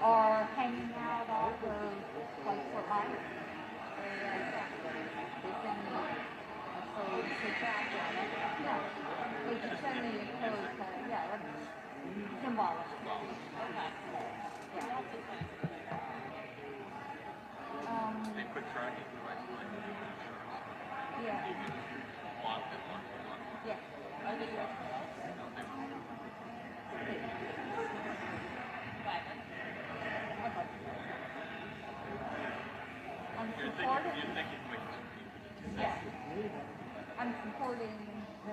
Are hanging out all the like for life. They just send me a code. Yeah, that's symbolic. Yeah. They quit tracking the right line. Yeah. Yeah. I'm supporting the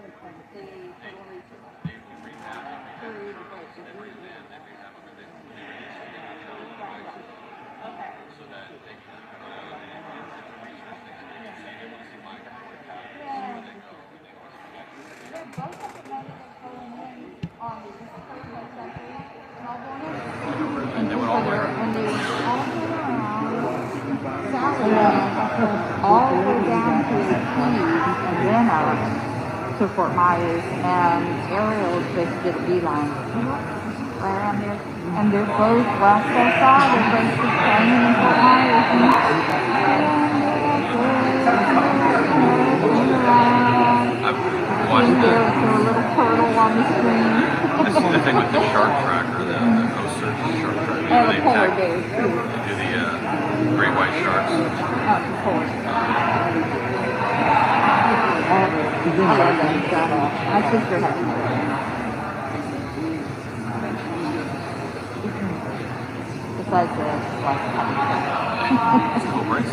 all the way down to the Keys and then to Fort Myers, and Ariel just did a beeline right around there. And they're both left so far, they're both just playing in Fort Myers. Watch there's a little turtle on the screen. I see the thing with the shark tracker, the OSERC shark tracker. And the polar bears too. Do the great white sharks. Oh, the polar. I love that shot off. My sister has one. Besides the It's cool, right?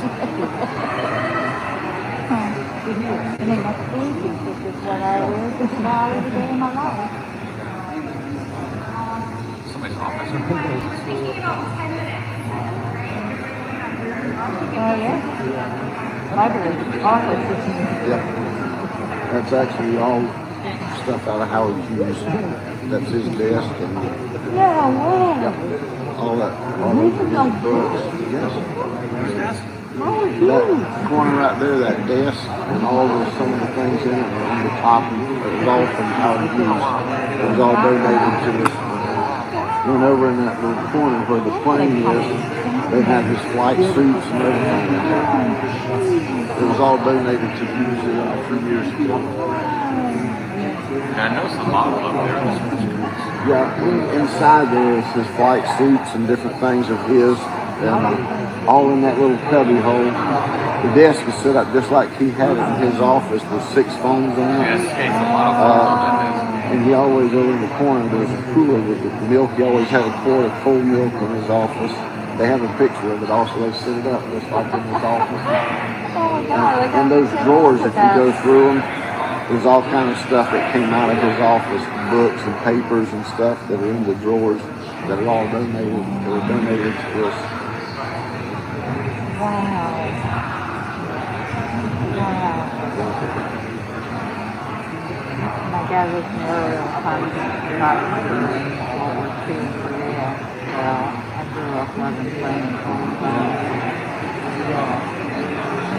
And then my sleeping, which is what I wear just about every day in my life. Somebody's office. Oh, yeah? Library, office. Yep. That's actually all stuff out of Howard Hughes. That's his desk and Yeah, wow. all that. All those books. Yes. Howard That Hughes. corner right there, that desk, and all those some of the things in it are on the top. It was all from Howard Hughes. It was all donated to us. Went over in that little corner where the plane is. They had his flight suits and everything in there. It was all donated to the museum a few years ago. And I noticed the model up there. Yeah, inside there is his flight suits and different things of his, and all in that little cubby hole. The desk is set up just like he had it in his office with 6 phones on it. And he always, over in the corner, there's a cooler with the milk. He always had a quart of cold milk in his office. They have a picture of it also. They set it up just like in his office. And those drawers, if you go through them, there's all kind of stuff that came out of his office, books and papers and stuff that are in the drawers that are all donated. They were donated to us. Wow. My dad was an aerial pilot, not World War II in Korea. Well, I grew up loving planes all the time.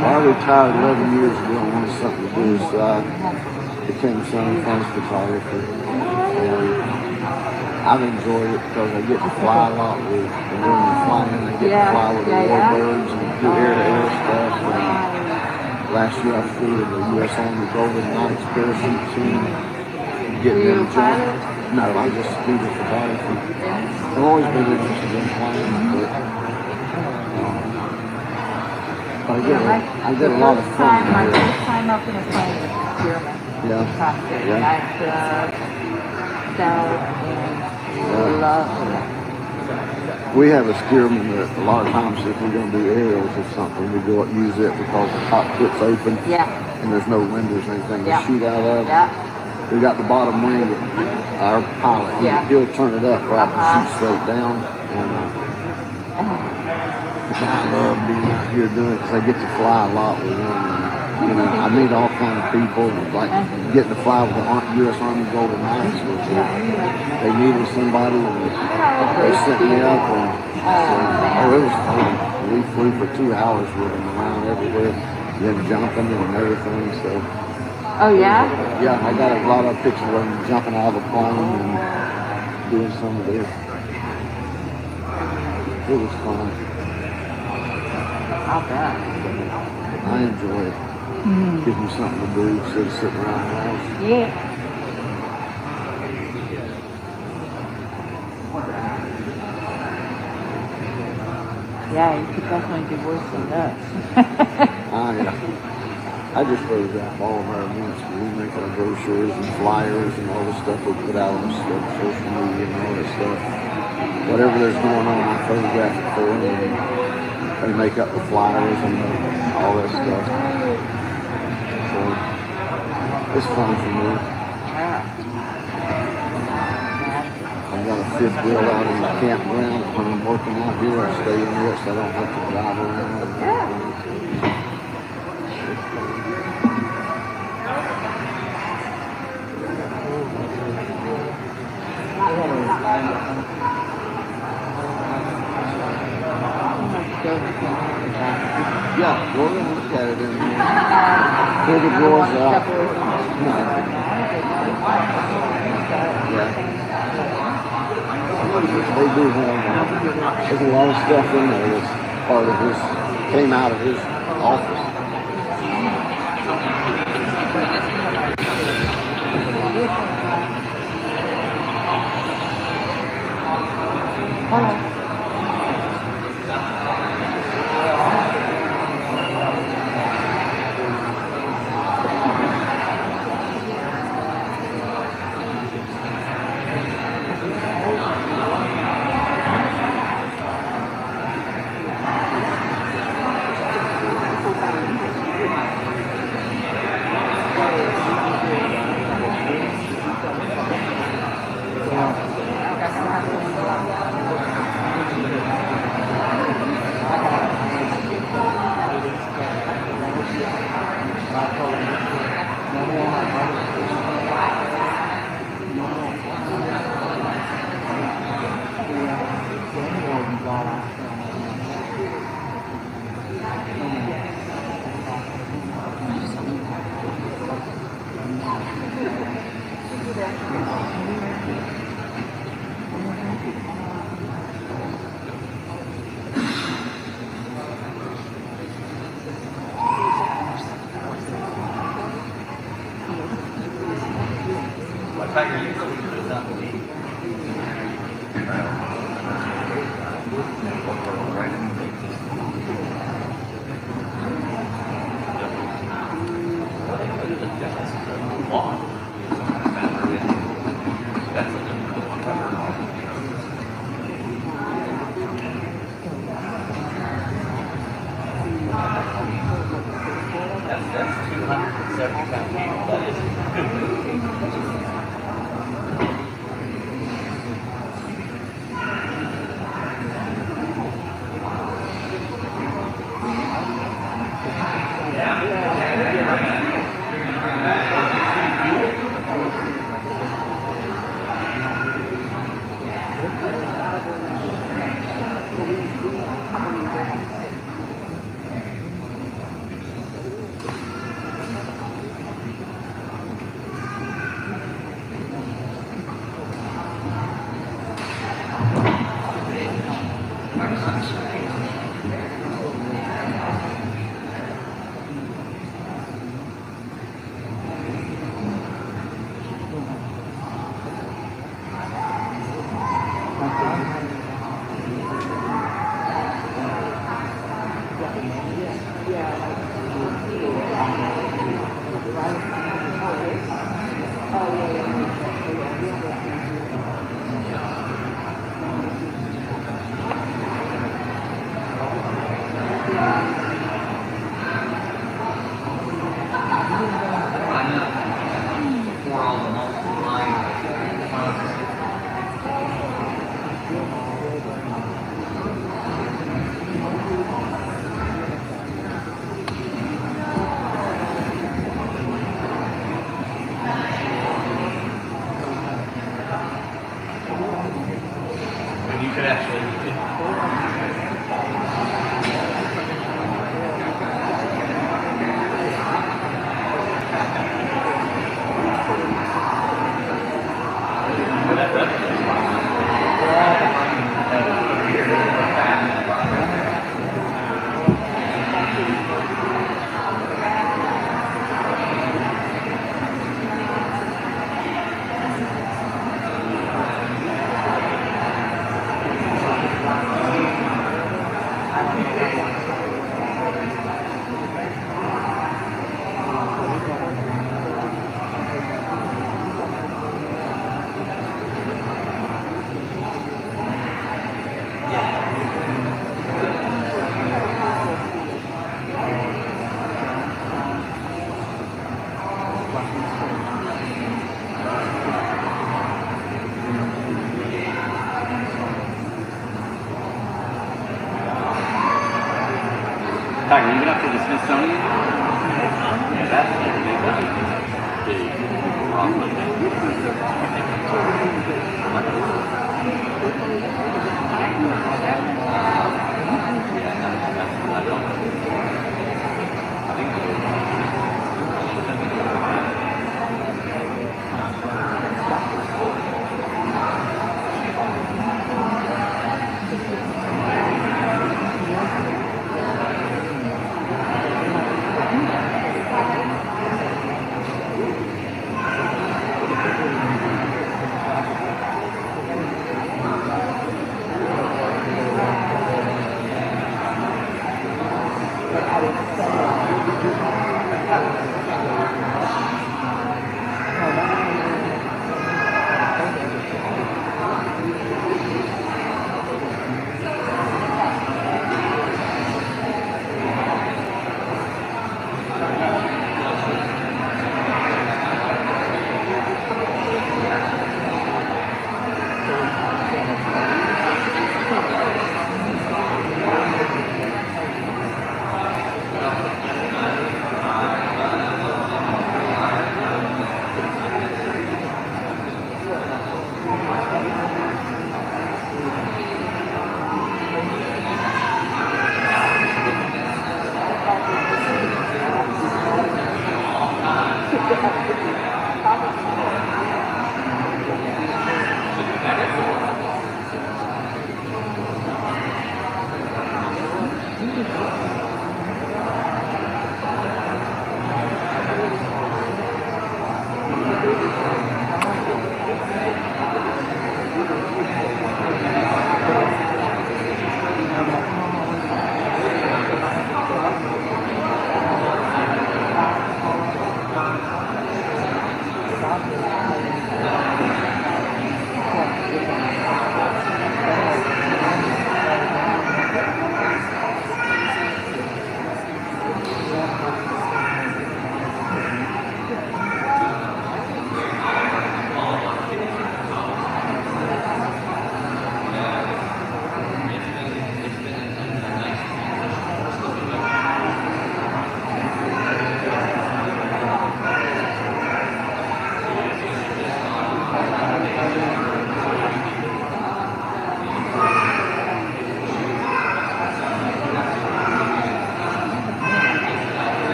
I retired 11 years ago and wanted something to do, so I became a sun and fun photographer. And I've enjoyed it because I get to fly a lot with, and when I'm flying, I get to fly with the warbirds and do air-to-air stuff. And last year I flew in the U.S. Army Golden Knights parachute team, getting them jump. No, I just do the photography. I've always been interested in flying, but I get a lot of fun My here. first time up in a plane was German. Yeah. Fantastic. Yeah. And lovely. We have a steerman that a lot of times if we're going to do aerials or something, we go up use it because the cockpit's open and there's no windows or anything to shoot out of. We got the bottom wing, our pilot, he'll turn it up right and shoot straight down. And I love being out here doing it because I get to fly a lot with them. And, I meet all kinds of people, like getting to fly with the U.S. Army Golden Knights. They needed somebody, and they sent me up. And it was fun. We flew for 2 hours with them around everywhere, then jumping and everything. So. Oh yeah? Yeah, I got a lot of pictures of them jumping out of the plane and doing some of this. It was fun. I'll bet. I enjoy it. Gives me something to do instead of sitting around the house. Yeah. Yeah, you could definitely do worse than that. I just photograph all of our events. We make our brochures and flyers and all the stuff we put out on social media and all that stuff. Whatever there's going on, I photograph it for them. And they make up the flyers and all that stuff. So it's fun for me. I've got a fifth wheel out in the campground. When I'm working out here, I stay in it so I don't have to drive around. Yeah, go ahead and look at it in there. Pull the drawers out. Yeah. They do have, there's a lot of stuff in there that's part of his, came out of his office. Hello. Tiger, you been up to the Smithsonian? Yeah, that's big.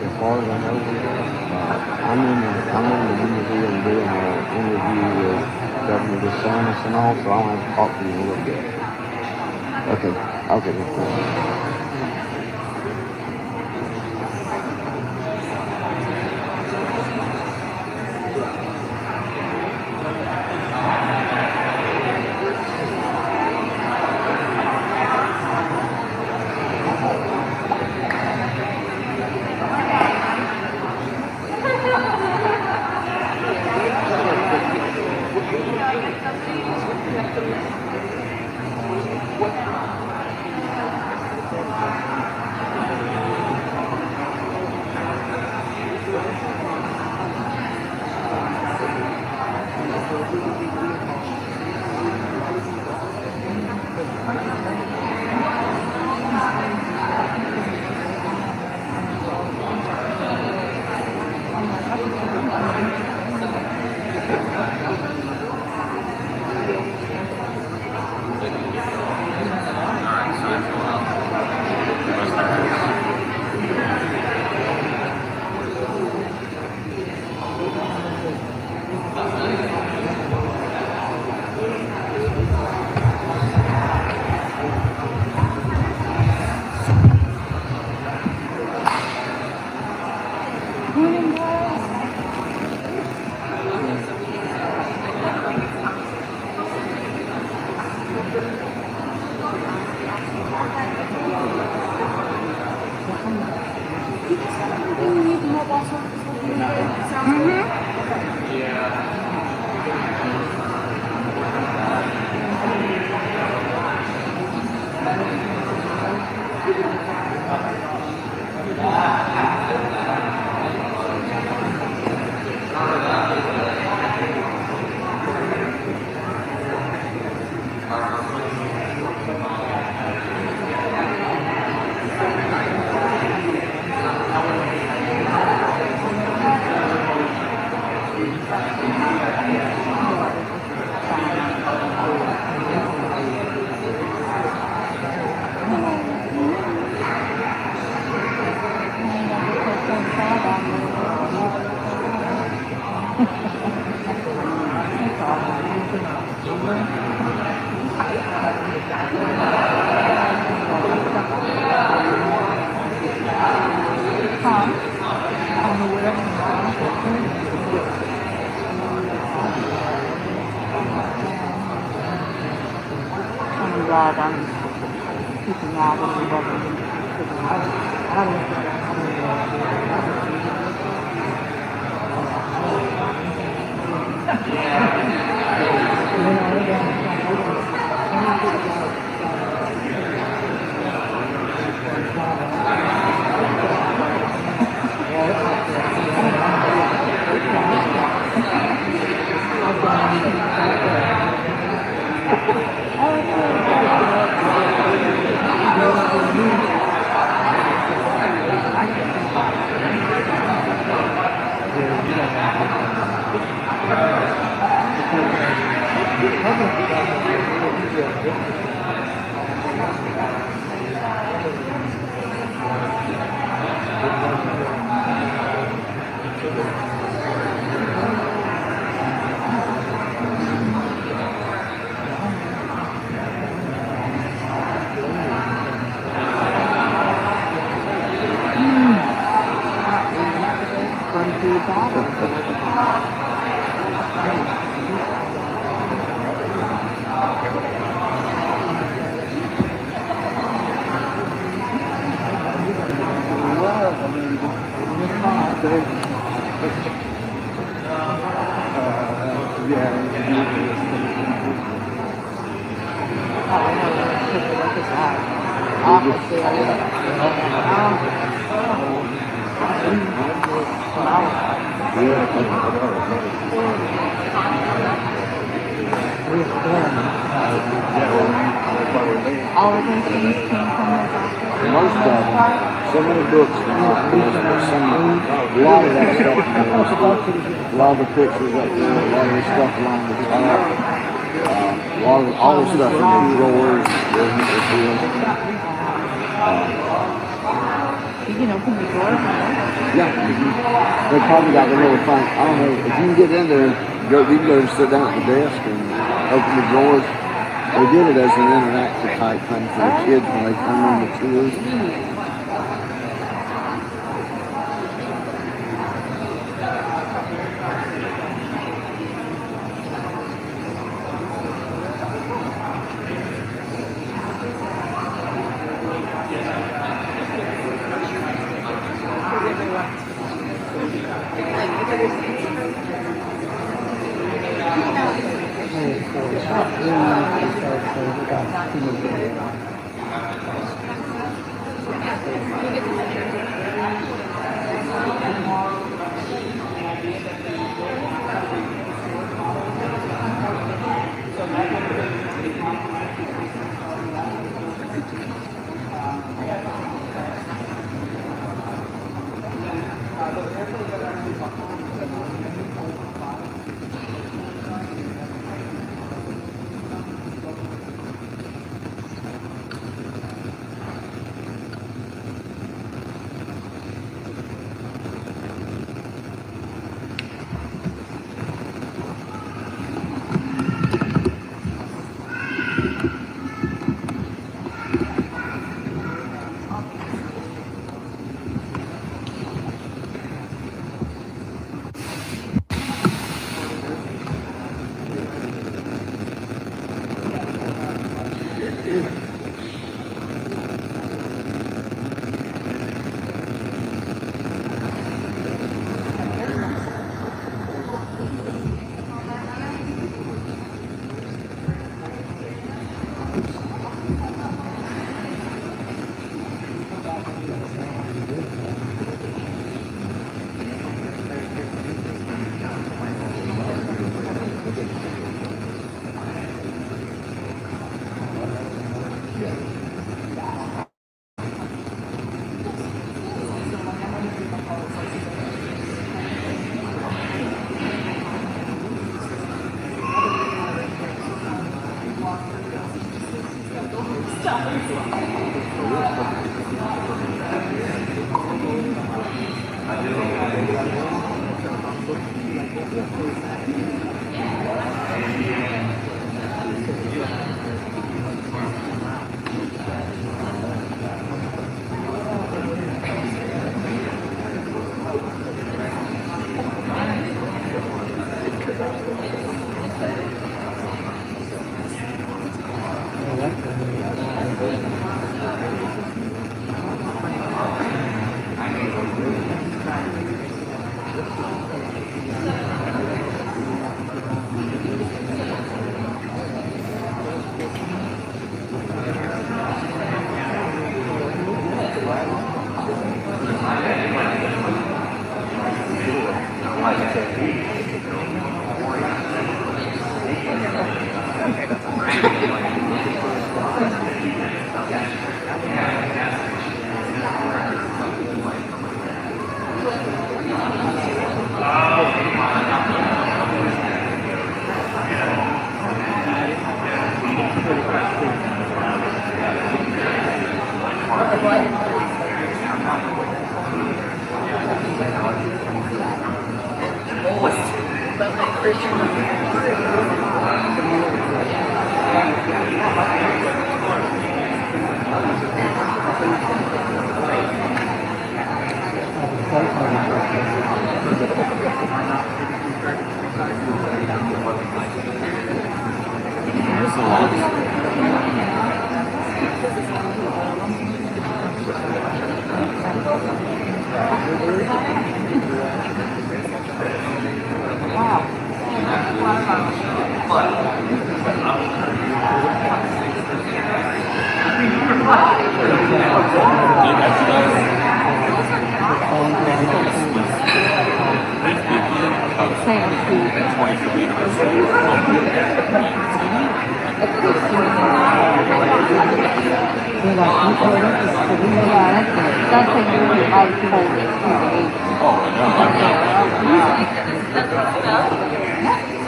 As far as I know, I'm in the museum doing an interview with Governor DeSantis and all, so I'll have to talk to you in a little bit. Okay, that's fine. I'm glad I'm keeping out of the government. All of those things came from the doctor. Most of them, so many books now, a lot of that stuff, a lot of the pictures up there, a lot of the stuff along the top, all the stuff in the drawers, You can open the door. Yeah. They probably got the little thing. I don't know. If you can get in there, you can go and sit down at the desk and open the drawers. They did it as an interactive type thing for the kids when they come on the tours.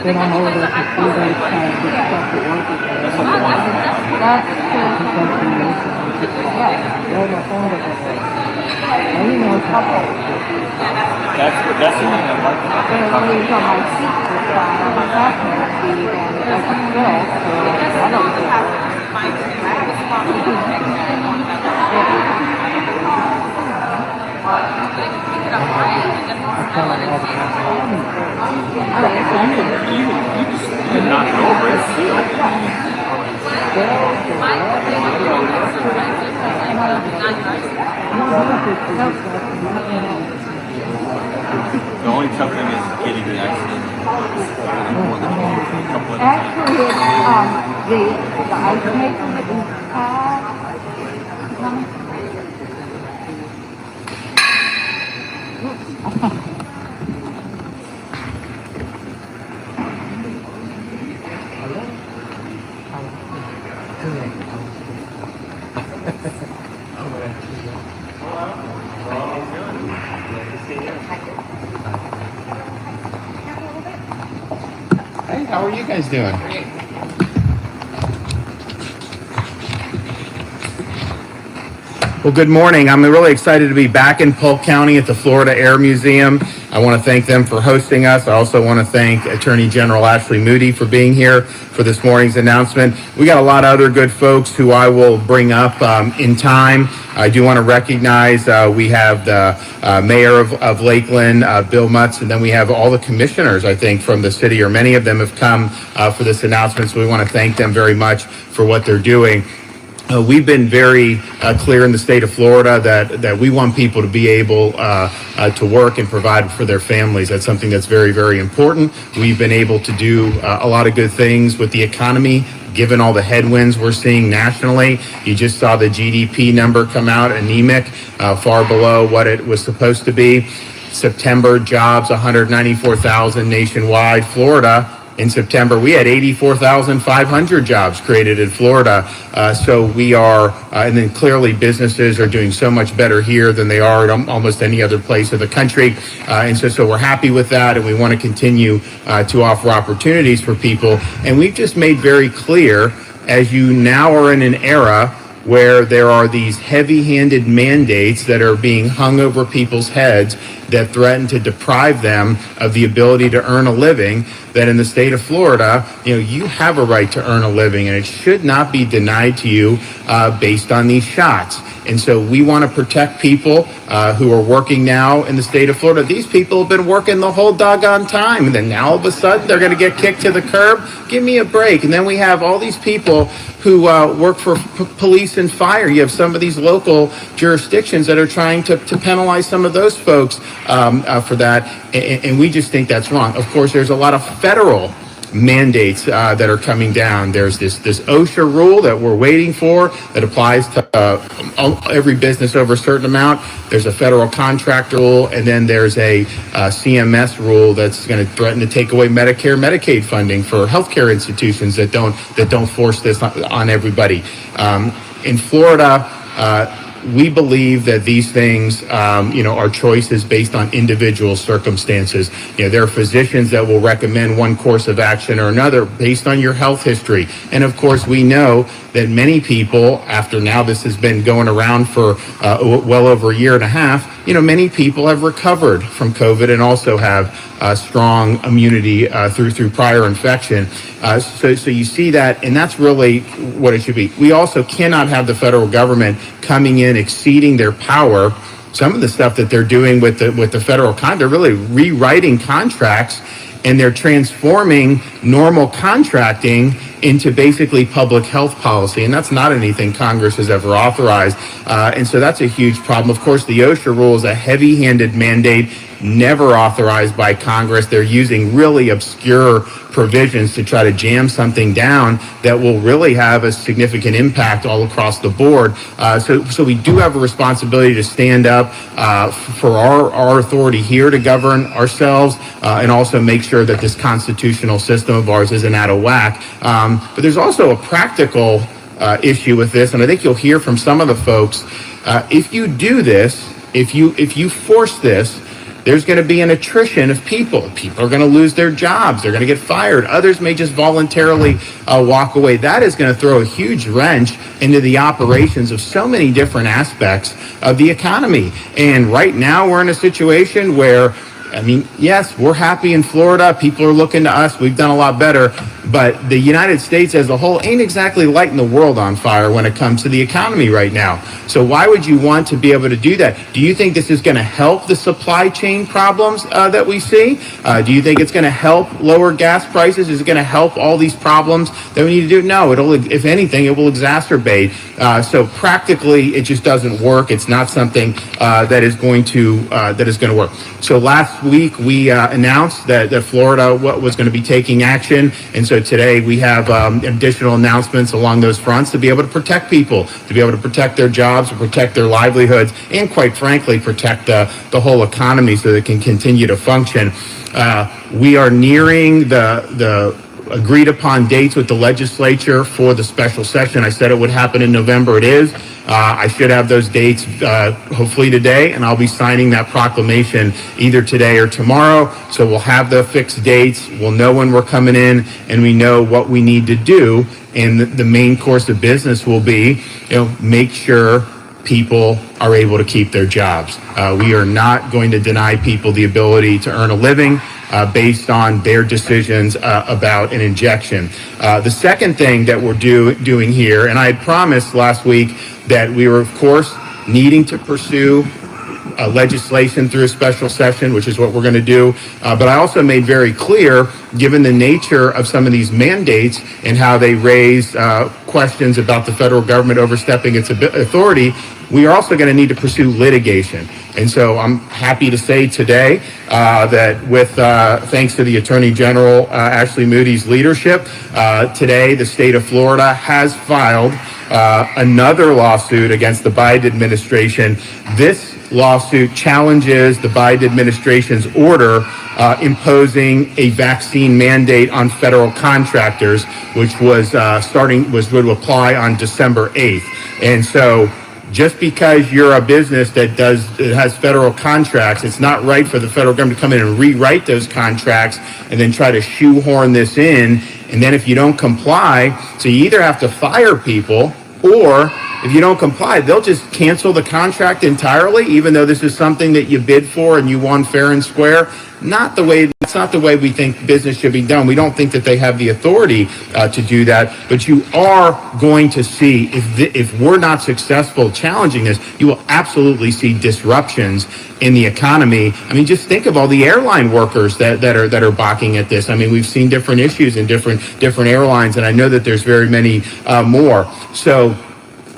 Then I'm over there for 3 days trying to get stuff to work. That's yes. That's the thing I like about But that it leaves on my seat this time on my passenger seat and it doesn't fill, so I don't care. You knock it over, it's sealed. The only tough thing is getting the accident. Actually, it's the ice maker that we have. Hey, how are you guys doing? Well, good morning. I'm really excited to be back in Polk County at the Florida Air Museum. I want to thank them for hosting us. I also want to thank Attorney General Ashley Moody for being here for this morning's announcement. We got a lot of other good folks who I will bring up in time. I do want to recognize we have the mayor of Lakeland, Bill Mutz, and then we have all the commissioners, I think, from the city, or many of them have come for this announcement, so we want to thank them very much for what they're doing. We've been very clear in the state of Florida that we want people to be able to work and provide for their families. That's something that's very, very important. We've been able to do a lot of good things with the economy, given all the headwinds we're seeing nationally. You just saw the GDP number come out, anemic, far below what it was supposed to be. September jobs, 194,000 nationwide. Florida, in September, we had 84,500 jobs created in Florida. So we are, and then clearly businesses are doing so much better here than they are at almost any other place of the country. And so we're happy with that, and we want to continue to offer opportunities for people. And we've just made very clear, as you now are in an era where there are these heavy-handed mandates that are being hung over people's heads that threaten to deprive them of the ability to earn a living, that in the state of Florida, you have a right to earn a living, and it should not be denied to you based on these shots. And so we want to protect people who are working now in the state of Florida. These people have been working the whole doggone time, and then now all of a sudden they're going to get kicked to the curb. Give me a break. And then we have all these people who work for police and fire. You have some of these local jurisdictions that are trying to penalize some of those folks for that, and we just think that's wrong. Of course, there's a lot of federal mandates that are coming down. There's this OSHA rule that we're waiting for that applies to every business over a certain amount. There's a federal contract rule, and then there's a CMS rule that's going to threaten to take away Medicare, Medicaid funding for healthcare institutions that don't force this on everybody. In Florida, we believe that these things, are choices based on individual circumstances. There are physicians that will recommend one course of action or another based on your health history. And of course, we know that many people, after now this has been going around for well over a year and a half, many people have recovered from COVID and also have strong immunity through prior infection. So you see that, and that's really what it should be. We also cannot have the federal government coming in, exceeding their power. Some of the stuff that they're doing with the federal they're really rewriting contracts, and they're transforming normal contracting into basically public health policy, and that's not anything Congress has ever authorized. And so that's a huge problem. Of course, the OSHA rule is a heavy-handed mandate, never authorized by Congress. They're using really obscure provisions to try to jam something down that will really have a significant impact all across the board. So we do have a responsibility to stand up for our authority here to govern ourselves and also make sure that this constitutional system of ours isn't out of whack. But there's also a practical issue with this, and I think you'll hear from some of the folks. If you do this, if you force this, there's going to be an attrition of people. People are going to lose their jobs. They're going to get fired. Others may just voluntarily walk away. That is going to throw a huge wrench into the operations of so many different aspects of the economy. And right now we're in a situation where, I mean, yes, we're happy in Florida. People are looking to us. We've done a lot better. But the United States as a whole ain't exactly lighting the world on fire when it comes to the economy right now. So why would you want to be able to do that? Do you think this is going to help the supply chain problems that we see? Do you think it's going to help lower gas prices? Is it going to help all these problems that we need to do? No, it'll, if anything, it will exacerbate. So practically, it just doesn't work. It's not something that is going to work. So last week we announced that Florida was going to be taking action, and so today we have additional announcements along those fronts to be able to protect people, to be able to protect their jobs, to protect their livelihoods, and quite frankly, protect the whole economy so that it can continue to function. We are nearing the agreed upon dates with the legislature for the special session. I said it would happen in November. It is. I should have those dates hopefully today, and I'll be signing that proclamation either today or tomorrow. So we'll have the fixed dates. We'll know when we're coming in, and we know what we need to do. And the main course of business will be, make sure people are able to keep their jobs. We are not going to deny people the ability to earn a living based on their decisions about an injection. The second thing that we're doing here, and I had promised last week that we were, of course, needing to pursue legislation through a special session, which is what we're going to do. But I also made very clear, given the nature of some of these mandates and how they raise questions about the federal government overstepping its authority, we are also going to need to pursue litigation. And so I'm happy to say today that with thanks to the Attorney General Ashley Moody's leadership, today the state of Florida has filed another lawsuit against the Biden administration. This lawsuit challenges the Biden administration's order imposing a vaccine mandate on federal contractors, which was going to apply on December 8th. And so just because you're a business that has federal contracts, it's not right for the federal government to come in and rewrite those contracts and then try to shoehorn this in. And then if you don't comply, so you either have to fire people, or if you don't comply, they'll just cancel the contract entirely, even though this is something that you bid for and you won fair and square. That's not the way we think business should be done. We don't think that they have the authority to do that. But you are going to see, if we're not successful challenging this, you will absolutely see disruptions in the economy. I mean, just think of all the airline workers that are balking at this. I mean, we've seen different issues in different airlines, and I know that there's very many more. So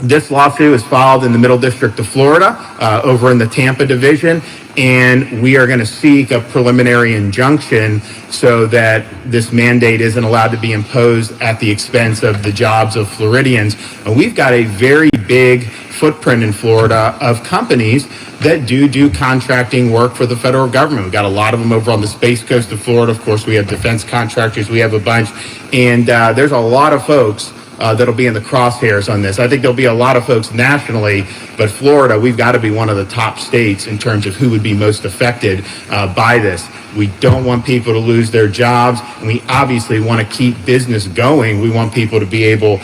this lawsuit was filed in the Middle District of Florida, over in the Tampa division, and we are going to seek a preliminary injunction so that this mandate isn't allowed to be imposed at the expense of the jobs of Floridians. And we've got a very big footprint in Florida of companies that do contracting work for the federal government. We've got a lot of them over on the Space Coast of Florida. Of course, we have defense contractors. We have a bunch. And there's a lot of folks that'll be in the crosshairs on this. I think there'll be a lot of folks nationally, but Florida, we've got to be one of the top states in terms of who would be most affected by this. We don't want people to lose their jobs, and we obviously want to keep business going. We want people to be able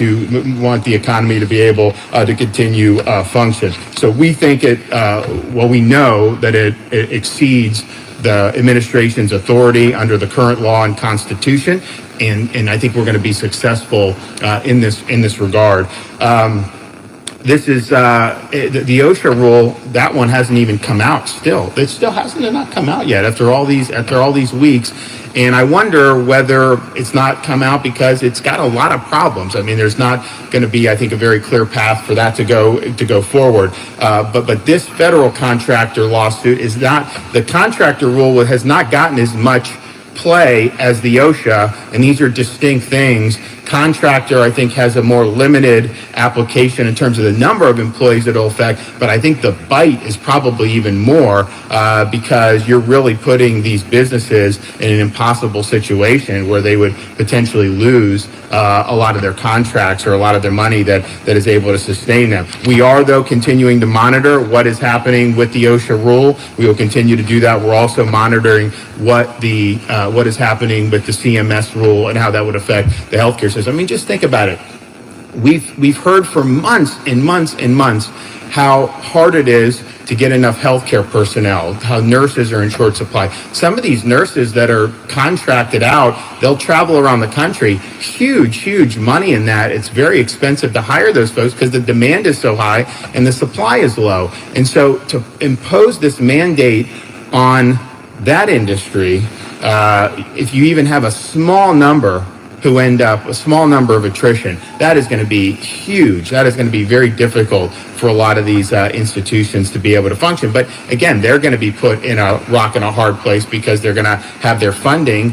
we want the economy to be able to continue function. So we think we know that it exceeds the administration's authority under the current law and Constitution, and I think we're going to be successful in this regard. This is the OSHA rule. That one hasn't even come out. It still hasn't not come out yet after all these weeks. And I wonder whether it's not come out because it's got a lot of problems. I mean, there's not going to be, I think, a very clear path for that to go forward. But this federal contractor lawsuit is not. The contractor rule has not gotten as much play as the OSHA, and these are distinct things Contractor, I think, has a more limited application in terms of the number of employees it'll affect, but I think the bite is probably even more because you're really putting these businesses in an impossible situation where they would potentially lose a lot of their contracts or a lot of their money that is able to sustain them. We are, though, continuing to monitor what is happening with the OSHA rule. We will continue to do that. We're also monitoring what is happening with the CMS rule and how that would affect the healthcare system. I mean, just think about it. We've heard for months and months and months how hard it is to get enough healthcare personnel, how nurses are in short supply. Some of these nurses that are contracted out, they'll travel around the country. Huge money in that. It's very expensive to hire those folks because the demand is so high and the supply is low. And so to impose this mandate on that industry, if you even have a small number who end up, a small number of attrition, that is going to be huge. That is going to be very difficult for a lot of these institutions to be able to function. But again, they're going to be put in a rock and a hard place because they're going to have their funding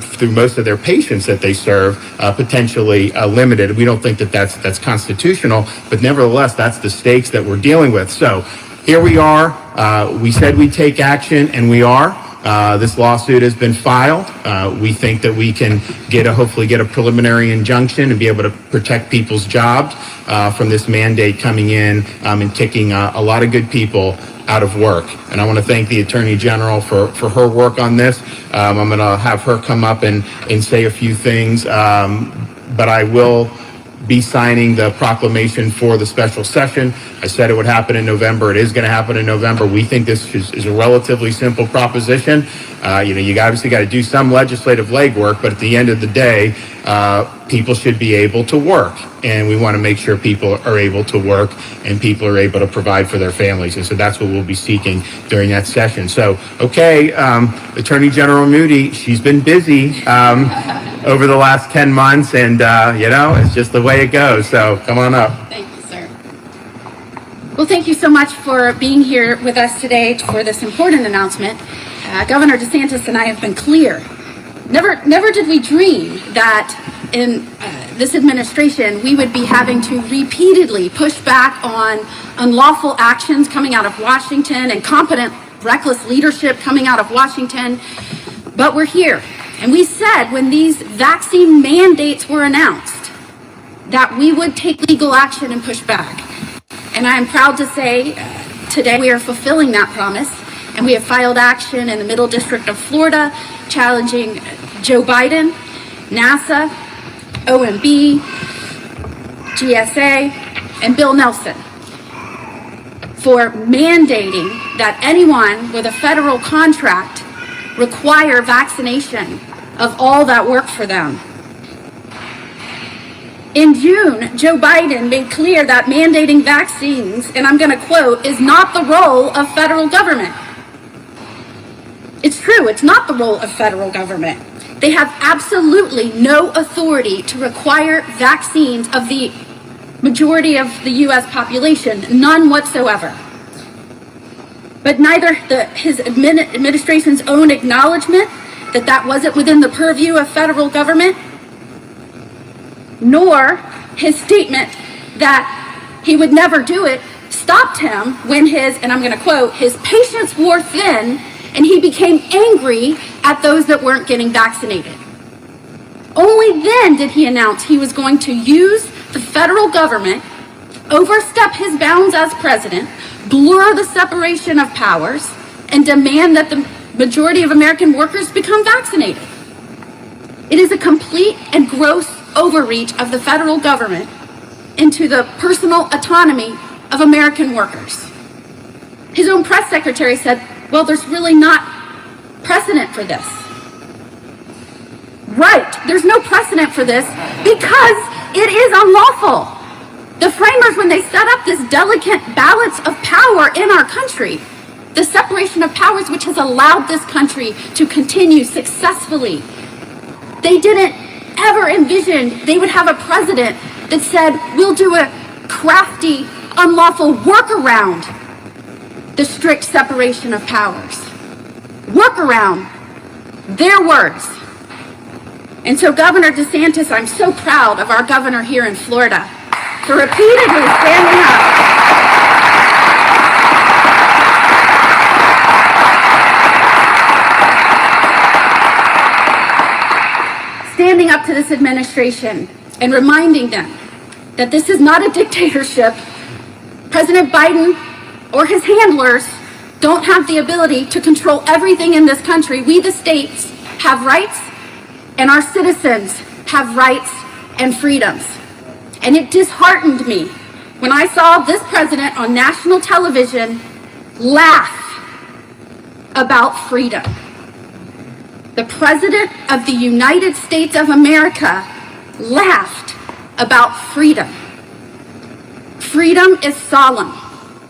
through most of their patients that they serve potentially limited. We don't think that that's constitutional, but nevertheless, that's the stakes that we're dealing with. So here we are. We said we'd take action, and we are. This lawsuit has been filed. We think that we can hopefully get a preliminary injunction and be able to protect people's jobs from this mandate coming in and kicking a lot of good people out of work. And I want to thank the Attorney General for her work on this. I'm going to have her come up and say a few things, but I will be signing the proclamation for the special session. I said it would happen in November. It is going to happen in November. We think this is a relatively simple proposition. You obviously got to do some legislative legwork, but at the end of the day, people should be able to work. And we want to make sure people are able to work and people are able to provide for their families. And so that's what we'll be seeking during that session. So, okay, Attorney General Moody, she's been busy over the last 10 months, and, it's just the way it goes. So come on up. Thank you, sir. Well, thank you so much for being here with us today for this important announcement. Governor DeSantis and I have been clear. Never did we dream that in this administration we would be having to repeatedly push back on unlawful actions coming out of Washington, incompetent, reckless leadership coming out of Washington. But we're here. And we said when these vaccine mandates were announced that we would take legal action and push back. And I am proud to say today we are fulfilling that promise. And we have filed action in the Middle District of Florida challenging Joe Biden, NASA, OMB, GSA, and Bill Nelson for mandating that anyone with a federal contract require vaccination of all that work for them. In June, Joe Biden made clear that mandating vaccines, and I'm going to quote, is not the role of federal government. It's true, it's not the role of federal government. They have absolutely no authority to require vaccines of the majority of the U.S. population, none whatsoever. But neither his administration's own acknowledgement that wasn't within the purview of federal government, nor his statement that he would never do it stopped him when and I'm going to quote, his patience wore thin and he became angry at those that weren't getting vaccinated. Only then did he announce he was going to use the federal government, overstep his bounds as president, blur the separation of powers, and demand that the majority of American workers become vaccinated. It is a complete and gross overreach of the federal government into the personal autonomy of American workers. His own press secretary said, well, there's really not precedent for this. Right, there's no precedent for this because it is unlawful. The framers, when they set up this delicate balance of power in our country, the separation of powers which has allowed this country to continue successfully, they didn't ever envision they would have a president that said, we'll do a crafty, unlawful workaround the strict separation of powers. Workaround their words. And so, Governor DeSantis, I'm so proud of our governor here in Florida for repeatedly standing up to this administration and reminding them that this is not a dictatorship. President Biden or his handlers don't have the ability to control everything in this country. We, the states, have rights, and our citizens have rights and freedoms. And it disheartened me when I saw this president on national television laugh about freedom. The President of the United States of America laughed about freedom. Freedom is solemn.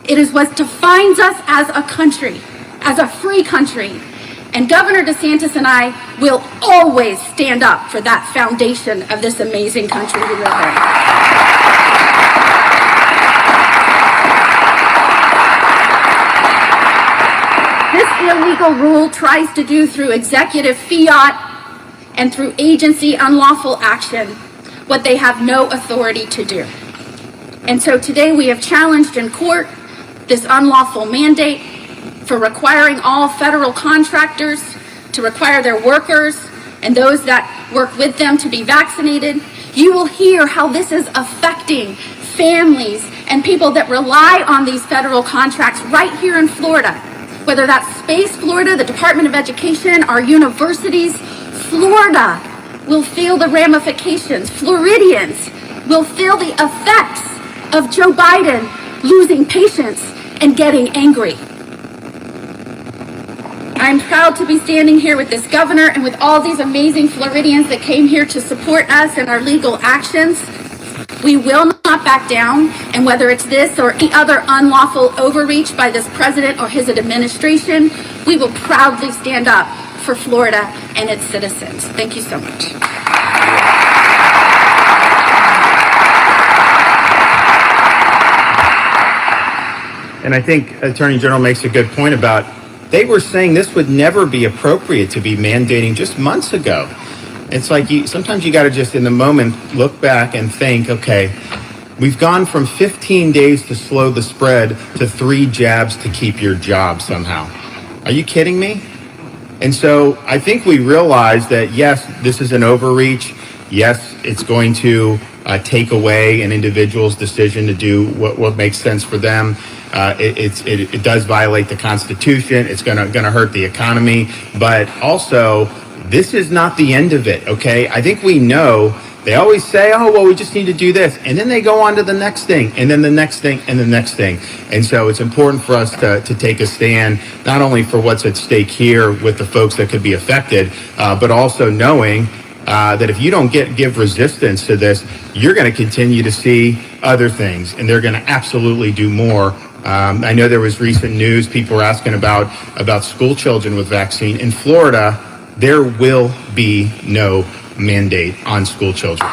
It is what defines us as a country, as a free country. And Governor DeSantis and I will always stand up for that foundation of this amazing country we live in. This illegal rule tries to do through executive fiat and through agency unlawful action what they have no authority to do. And so today we have challenged in court this unlawful mandate for requiring all federal contractors to require their workers and those that work with them to be vaccinated. You will hear how this is affecting families and people that rely on these federal contracts right here in Florida. Whether that's Space Florida, the Department of Education, our universities, Florida will feel the ramifications. Floridians will feel the effects of Joe Biden losing patience and getting angry. I'm proud to be standing here with this governor and with all these amazing Floridians that came here to support us in our legal actions. We will not back down, and whether it's this or any other unlawful overreach by this president or his administration, we will proudly stand up for Florida and its citizens. Thank you so much. And I think Attorney General makes a good point about they were saying this would never be appropriate to be mandating just months ago. It's like sometimes you got to just in the moment look back and think, okay, we've gone from 15 days to slow the spread to 3 jabs to keep your job somehow. Are you kidding me? And so I think we realize that, yes, this is an overreach. Yes, it's going to take away an individual's decision to do what makes sense for them. It does violate the Constitution. It's going to hurt the economy. But also, this is not the end of it, okay? I think we know they always say, oh, well, we just need to do this. And then they go on to the next thing, and then the next thing, and the next thing. And so it's important for us to take a stand, not only for what's at stake here with the folks that could be affected, but also knowing that if you don't give resistance to this, you're going to continue to see other things, and they're going to absolutely do more. I know there was recent news, people were asking about school children with vaccine. In Florida, there will be no mandate on school children.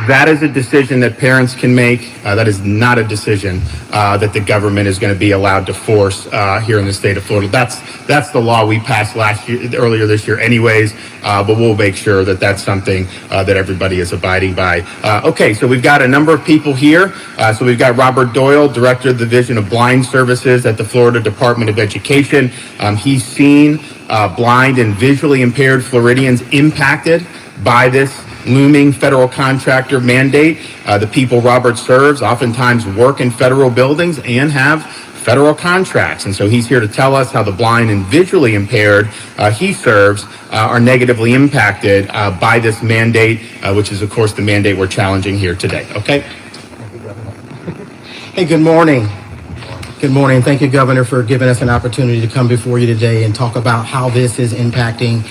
That is a decision that parents can make. That is not a decision that the government is going to be allowed to force here in the state of Florida. That's the law we passed earlier this year anyways, but we'll make sure that that's something that everybody is abiding by. Okay, so we've got a number of people here. So we've got Robert Doyle, Director of the Division of Blind Services at the Florida Department of Education. He's seen blind and visually impaired Floridians impacted by this looming federal contractor mandate. The people Robert serves oftentimes work in federal buildings and have federal contracts. And so he's here to tell us how the blind and visually impaired he serves are negatively impacted by this mandate, which is, of course, the mandate we're challenging here today. Okay? Hey, good morning. Good morning. Thank you, Governor, for giving us an opportunity to come before you today and talk about how this is impacting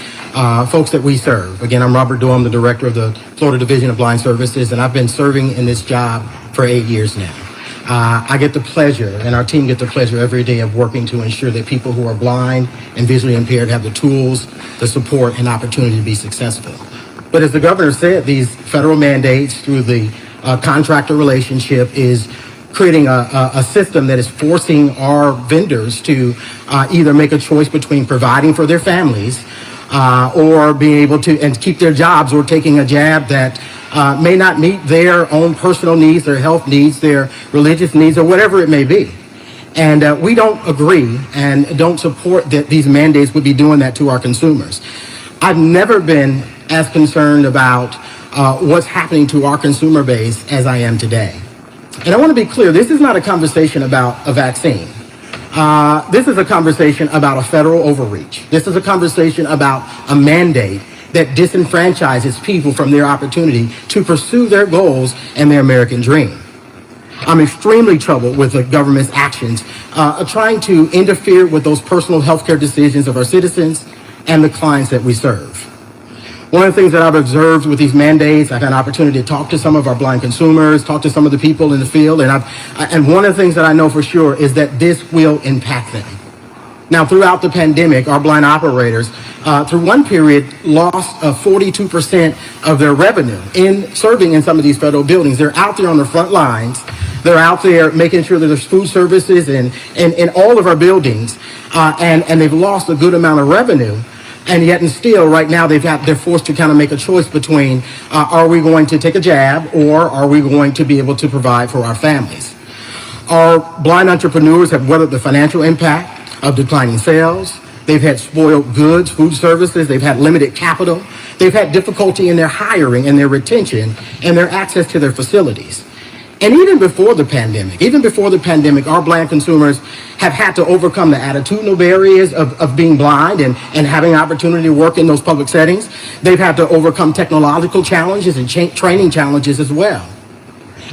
folks that we serve. Again, I'm Robert Doyle. I'm the Director of the Florida Division of Blind Services, and I've been serving in this job for 8 years now. I get the pleasure, and our team get the pleasure every day of working to ensure that people who are blind and visually impaired have the tools, the support, and opportunity to be successful. But as the governor said, these federal mandates through the contractor relationship is creating a system that is forcing our vendors to either make a choice between providing for their families or being able to and keep their jobs, or taking a jab that may not meet their own personal needs, their health needs, their religious needs, or whatever it may be. And we don't agree and don't support that these mandates would be doing that to our consumers. I've never been as concerned about what's happening to our consumer base as I am today. And I want to be clear, this is not a conversation about a vaccine. This is a conversation about a federal overreach. This is a conversation about a mandate that disenfranchises people from their opportunity to pursue their goals and their American dream. I'm extremely troubled with the government's actions trying to interfere with those personal healthcare decisions of our citizens and the clients that we serve. One of the things that I've observed with these mandates, I've had an opportunity to talk to some of our blind consumers, talk to some of the people in the field, and one of the things that I know for sure is that this will impact them. Now, throughout the pandemic, our blind operators, through one period, lost 42% of their revenue in serving in some of these federal buildings. They're out there on the front lines. They're out there making sure that there's food services in all of our buildings, and they've lost a good amount of revenue. And yet and still, right now, they're forced to kind of make a choice between, are we going to take a jab, or are we going to be able to provide for our families? Our blind entrepreneurs have weathered the financial impact of declining sales. They've had spoiled goods, food services. They've had limited capital. They've had difficulty in their hiring and their retention and their access to their facilities. And even before the pandemic, our blind consumers have had to overcome the attitudinal barriers of being blind and having opportunity to work in those public settings. They've had to overcome technological challenges and training challenges as well.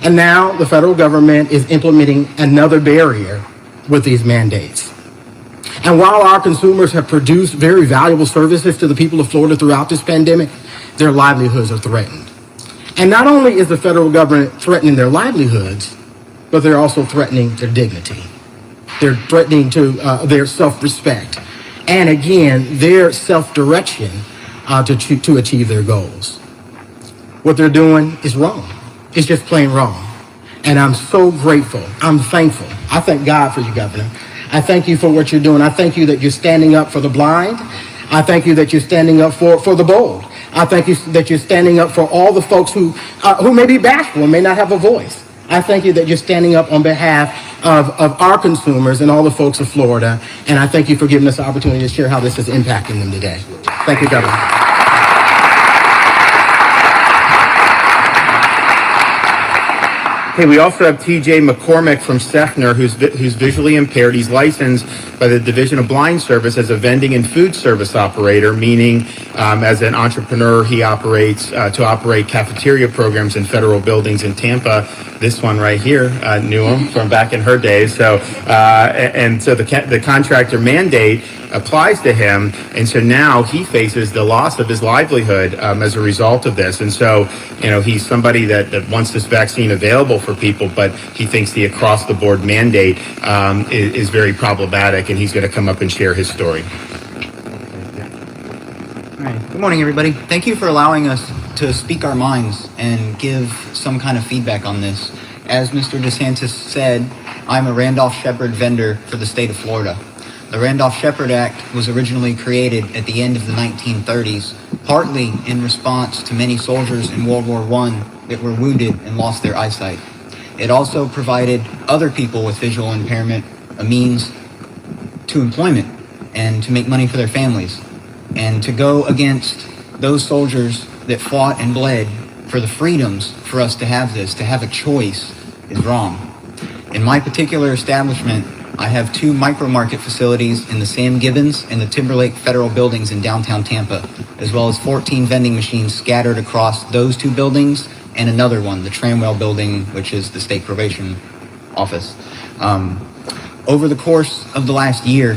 And now the federal government is implementing another barrier with these mandates. And while our consumers have produced very valuable services to the people of Florida throughout this pandemic, their livelihoods are threatened. And not only is the federal government threatening their livelihoods, but they're also threatening their dignity. They're threatening their self-respect. And again, their self-direction to achieve their goals. What they're doing is wrong. It's just plain wrong. And I'm so grateful. I'm thankful. I thank God for you, Governor. I thank you for what you're doing. I thank you that you're standing up for the blind. I thank you that you're standing up for the bold. I thank you that you're standing up for all the folks who may be bashful and may not have a voice. I thank you that you're standing up on behalf of our consumers and all the folks of Florida. And I thank you for giving us the opportunity to share how this is impacting them today. Thank you, Governor. Okay, we also have TJ McCormick from Sefner, who's visually impaired. He's licensed by the Division of Blind Service as a vending and food service operator, meaning as an entrepreneur, he operates to operate cafeteria programs in federal buildings in Tampa. This one right here knew him from back in her days. So the contractor mandate applies to him, and so now he faces the loss of his livelihood as a result of this. And so, he's somebody that wants this vaccine available for people, but he thinks the across-the-board mandate is very problematic, and he's going to come up and share his story. All right. Good morning, everybody. Thank you for allowing us to speak our minds and give some kind of feedback on this. As Mr. DeSantis said, I'm a Randolph-Shepard vendor for the state of Florida. The Randolph-Shepard Act was originally created at the end of the 1930s, partly in response to many soldiers in World War I that were wounded and lost their eyesight. It also provided other people with visual impairment a means to employment and to make money for their families. And to go against those soldiers that fought and bled for the freedoms for us to have this, to have a choice, is wrong. In my particular establishment, I have 2 micro-market facilities in the Sam Gibbons and the Timberlake Federal buildings in downtown Tampa, as well as 14 vending machines scattered across those 2 buildings and another one, the Tramwell building, which is the state probation office. Over the course of the last year,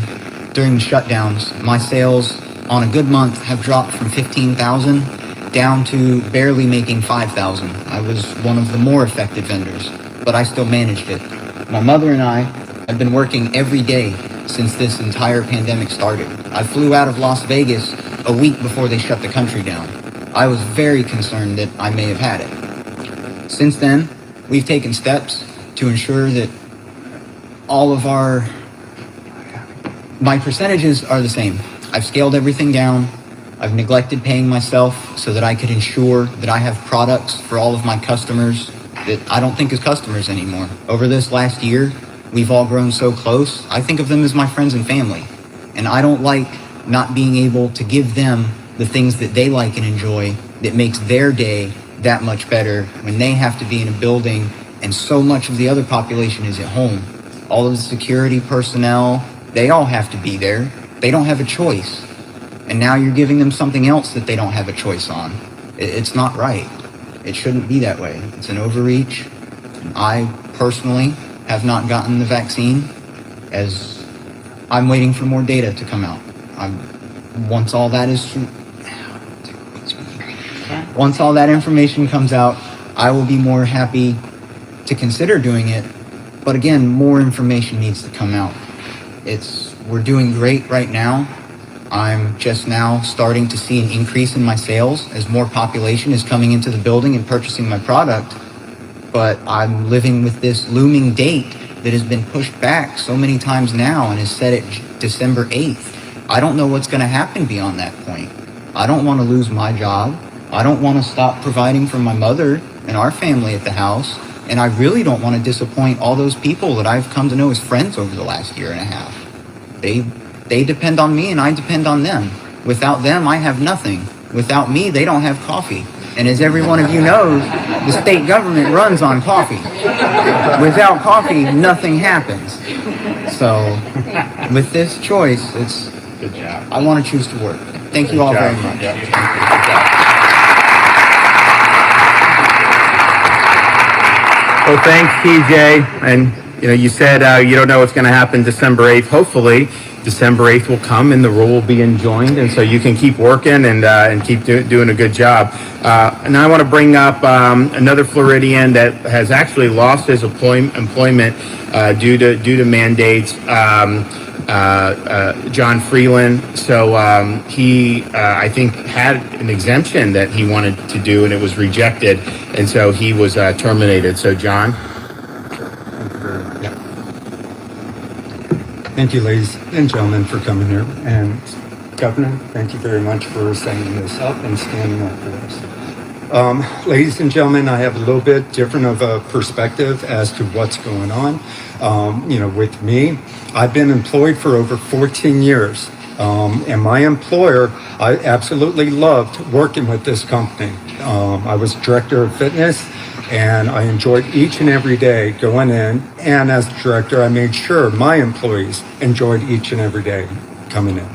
during the shutdowns, my sales on a good month have dropped from 15,000 down to barely making 5,000. I was one of the more affected vendors, but I still managed it. My mother and I have been working every day since this entire pandemic started. I flew out of Las Vegas a week before they shut the country down. I was very concerned that I may have had it. Since then, we've taken steps to ensure that all of my percentages are the same. I've scaled everything down. I've neglected paying myself so that I could ensure that I have products for all of my customers that I don't think as customers anymore. Over this last year, we've all grown so close. I think of them as my friends and family. And I don't like not being able to give them the things that they like and enjoy that makes their day that much better when they have to be in a building and so much of the other population is at home. All of the security personnel, they all have to be there. They don't have a choice. And now you're giving them something else that they don't have a choice on. It's not right. It shouldn't be that way. It's an overreach. I personally have not gotten the vaccine, as I'm waiting for more data to come out. Once all that information comes out, I will be more happy to consider doing it. But again, more information needs to come out. We're doing great right now. I'm just now starting to see an increase in my sales as more population is coming into the building and purchasing my product. But I'm living with this looming date that has been pushed back so many times now and is set at December 8th. I don't know what's going to happen beyond that point. I don't want to lose my job. I don't want to stop providing for my mother and our family at the house. And I really don't want to disappoint all those people that I've come to know as friends over the last year and a half. They depend on me and I depend on them. Without them, I have nothing. Without me, they don't have coffee. And as every one of you knows, the state government runs on coffee. Without coffee, nothing happens. So with this choice, Good job. I want to choose to work. Thank you all very much. Well, thanks, TJ. And you said you don't know what's going to happen December 8th. Hopefully, December 8th will come and the rule will be enjoined, and so you can keep working and keep doing a good job. And I want to bring up another Floridian that has actually lost his employment due to mandates. John Freeland. So he, I think, had an exemption that he wanted to do, and it was rejected, and so he was terminated. So, John. Thank you, ladies and gentlemen, for coming here. And Governor, thank you very much for setting this up and standing up for us. Ladies and gentlemen, I have a little bit different of a perspective as to what's going on. With me, I've been employed for over 14 years. And my employer, I absolutely loved working with this company. I was director of fitness, and I enjoyed each and every day going in. And as director, I made sure my employees enjoyed each and every day coming in.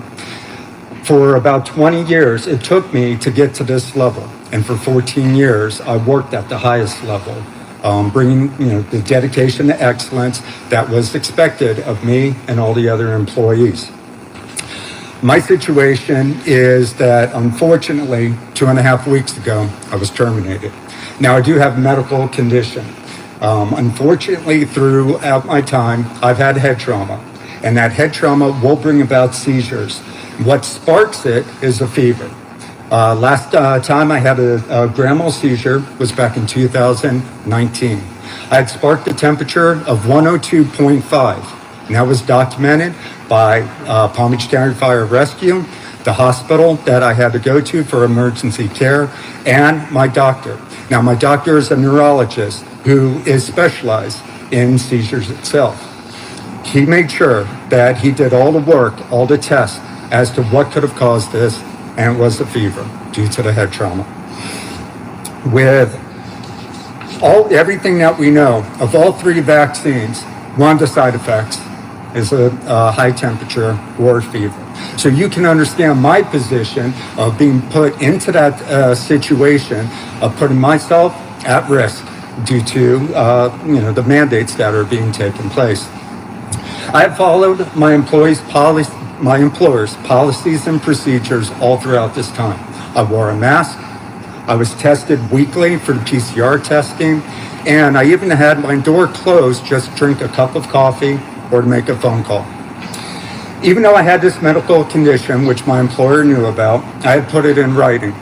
For about 20 years, it took me to get to this level. And for 14 years, I worked at the highest level, bringing the dedication to excellence that was expected of me and all the other employees. My situation is that, unfortunately, 2.5 weeks ago, I was terminated. Now, I do have a medical condition. Unfortunately, throughout my time, I've had head trauma, and that head trauma will bring about seizures. What sparks it is a fever. Last time I had a grand mal seizure was back in 2019. I had sparked a temperature of 102.5. And that was documented by Palm Beach County Fire Rescue, the hospital that I had to go to for emergency care, and my doctor. Now, my doctor is a neurologist who is specialized in seizures itself. He made sure that he did all the work, all the tests as to what could have caused this, and it was the fever due to the head trauma. With everything that we know of all 3 vaccines, one of the side effects is a high temperature or fever. So you can understand my position of being put into that situation of putting myself at risk due to the mandates that are being taken place. I have followed my employers' policies and procedures all throughout this time. I wore a mask. I was tested weekly for the PCR testing, and I even had my door closed just to drink a cup of coffee or to make a phone call. Even though I had this medical condition, which my employer knew about, I had put it in writing.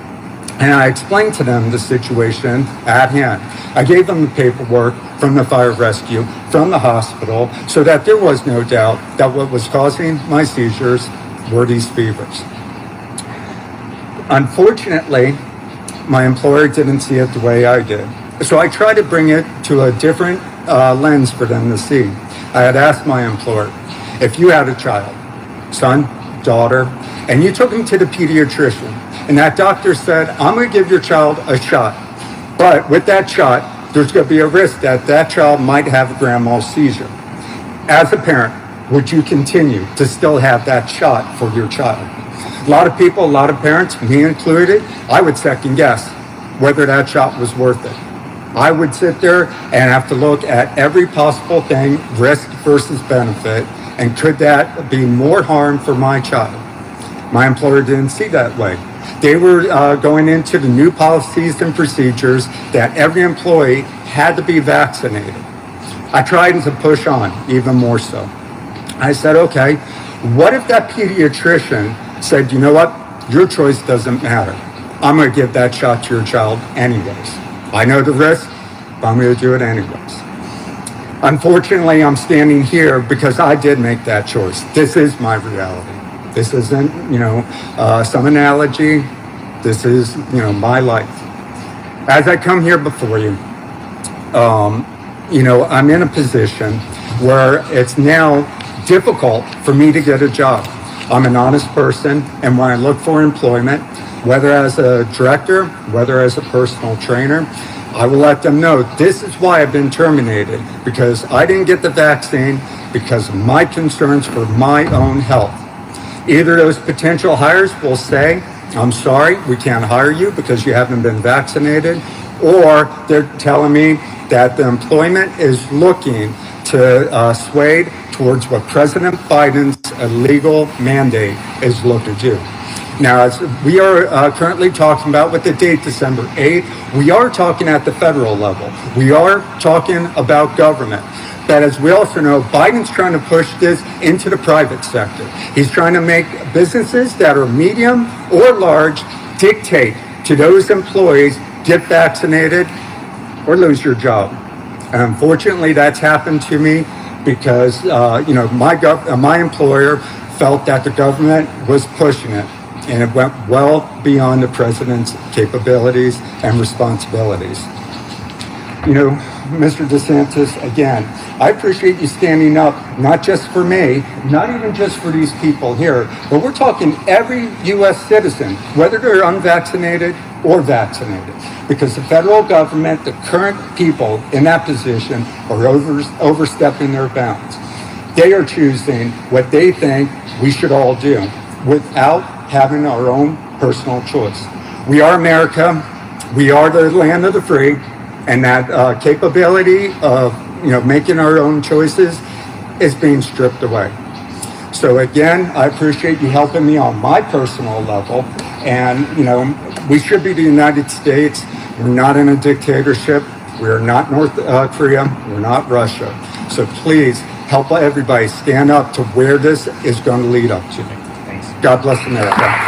And I explained to them the situation at hand. I gave them the paperwork from the fire rescue, from the hospital, so that there was no doubt that what was causing my seizures were these fevers. Unfortunately, my employer didn't see it the way I did. So I tried to bring it to a different lens for them to see. I had asked my employer, if you had a child, son, daughter, and you took him to the pediatrician, and that doctor said, I'm going to give your child a shot, but with that shot, there's going to be a risk that that child might have a grand mal seizure. As a parent, would you continue to still have that shot for your child? A lot of people, a lot of parents, me included, I would second guess whether that shot was worth it. I would sit there and have to look at every possible thing, risk versus benefit, and could that be more harm for my child? My employer didn't see that way. They were going into the new policies and procedures that every employee had to be vaccinated. I tried to push on even more so. I said, okay, what if that pediatrician said, you know what, your choice doesn't matter. I'm going to give that shot to your child anyways. I know the risk, but I'm going to do it anyways. Unfortunately, I'm standing here because I did make that choice. This is my reality. This isn't, some analogy. This is, my life. As I come here before you, I'm in a position where it's now difficult for me to get a job. I'm an honest person, and when I look for employment, whether as a director, whether as a personal trainer, I will let them know this is why I've been terminated, because I didn't get the vaccine because of my concerns for my own health. Either those potential hires will say, I'm sorry, we can't hire you because you haven't been vaccinated, or they're telling me that the employment is looking to sway towards what President Biden's illegal mandate is looking to do. Now, as we are currently talking about with the date December 8th, we are talking at the federal level. We are talking about government. But as we also know, Biden's trying to push this into the private sector. He's trying to make businesses that are medium or large dictate to those employees, get vaccinated or lose your job. And unfortunately, that's happened to me because, my employer felt that the government was pushing it. And it went well beyond the president's capabilities and responsibilities. Mr. DeSantis, again, I appreciate you standing up, not just for me, not even just for these people here, but we're talking every U.S. citizen, whether they're unvaccinated or vaccinated, because the federal government, the current people in that position are overstepping their bounds. They are choosing what they think we should all do without having our own personal choice. We are America. We are the land of the free, and that capability of making our own choices is being stripped away. So again, I appreciate you helping me on my personal level, and we should be the United States. We're not in a dictatorship. We are not North Korea. We're not Russia. So please help everybody stand up to where this is going to lead up to. Thanks. God bless America.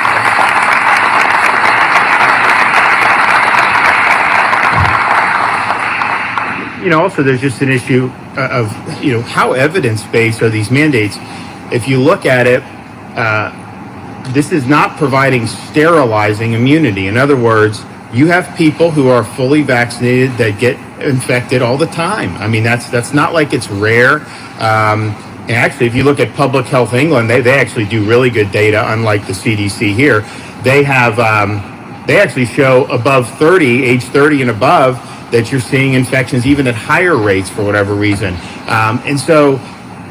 Also there's just an issue of, how evidence-based are these mandates? If you look at it, this is not providing sterilizing immunity. In other words, you have people who are fully vaccinated that get infected all the time. I mean, that's not like it's rare. And actually, if you look at Public Health England, they actually do really good data, unlike the CDC here. They have, they actually show above 30, age 30 and above, that you're seeing infections even at higher rates for whatever reason. And so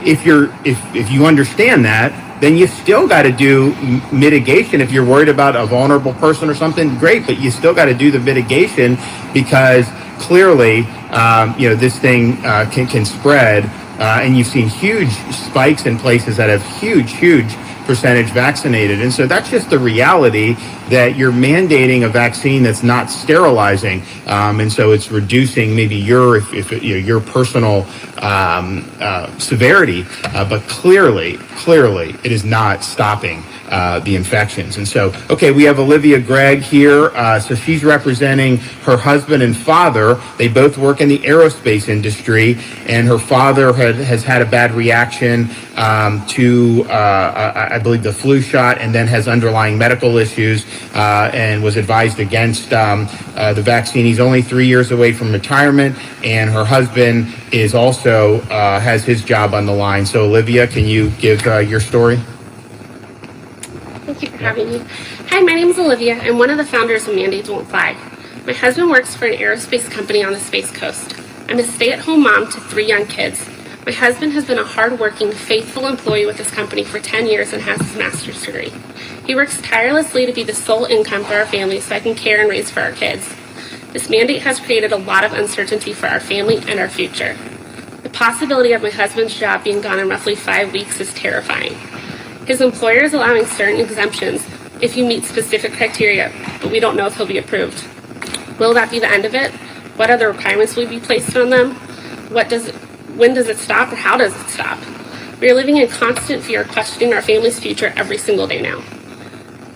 if you understand that, then you still got to do mitigation. If you're worried about a vulnerable person or something, great, but you still got to do the mitigation, because clearly, this thing can spread. And you've seen huge spikes in places that have huge percentage vaccinated. And so that's just the reality, that you're mandating a vaccine that's not sterilizing. And so it's reducing maybe your personal severity, but clearly, it is not stopping the infections. And so, okay, we have Olivia Gregg here. So she's representing her husband and father. They both work in the aerospace industry, and her father has had a bad reaction to, I believe, the flu shot, and then has underlying medical issues and was advised against the vaccine. He's only 3 years away from retirement, and her husband is also has his job on the line. So, Olivia, can you give your story? Thank you for having me. Hi, my name is Olivia. I'm one of the founders of Mandates Won't Fly. My husband works for an aerospace company on the Space Coast. I'm a stay-at-home mom to 3 young kids. My husband has been a hard-working, faithful employee with this company for 10 years and has his master's degree. He works tirelessly to be the sole income for our family so I can care and raise for our kids. This mandate has created a lot of uncertainty for our family and our future. The possibility of my husband's job being gone in roughly 5 weeks is terrifying. His employer is allowing certain exemptions if you meet specific criteria, but we don't know if he'll be approved. Will that be the end of it? What other requirements will be placed on them? When does it stop, or how does it stop? We are living in constant fear, questioning our family's future every single day now.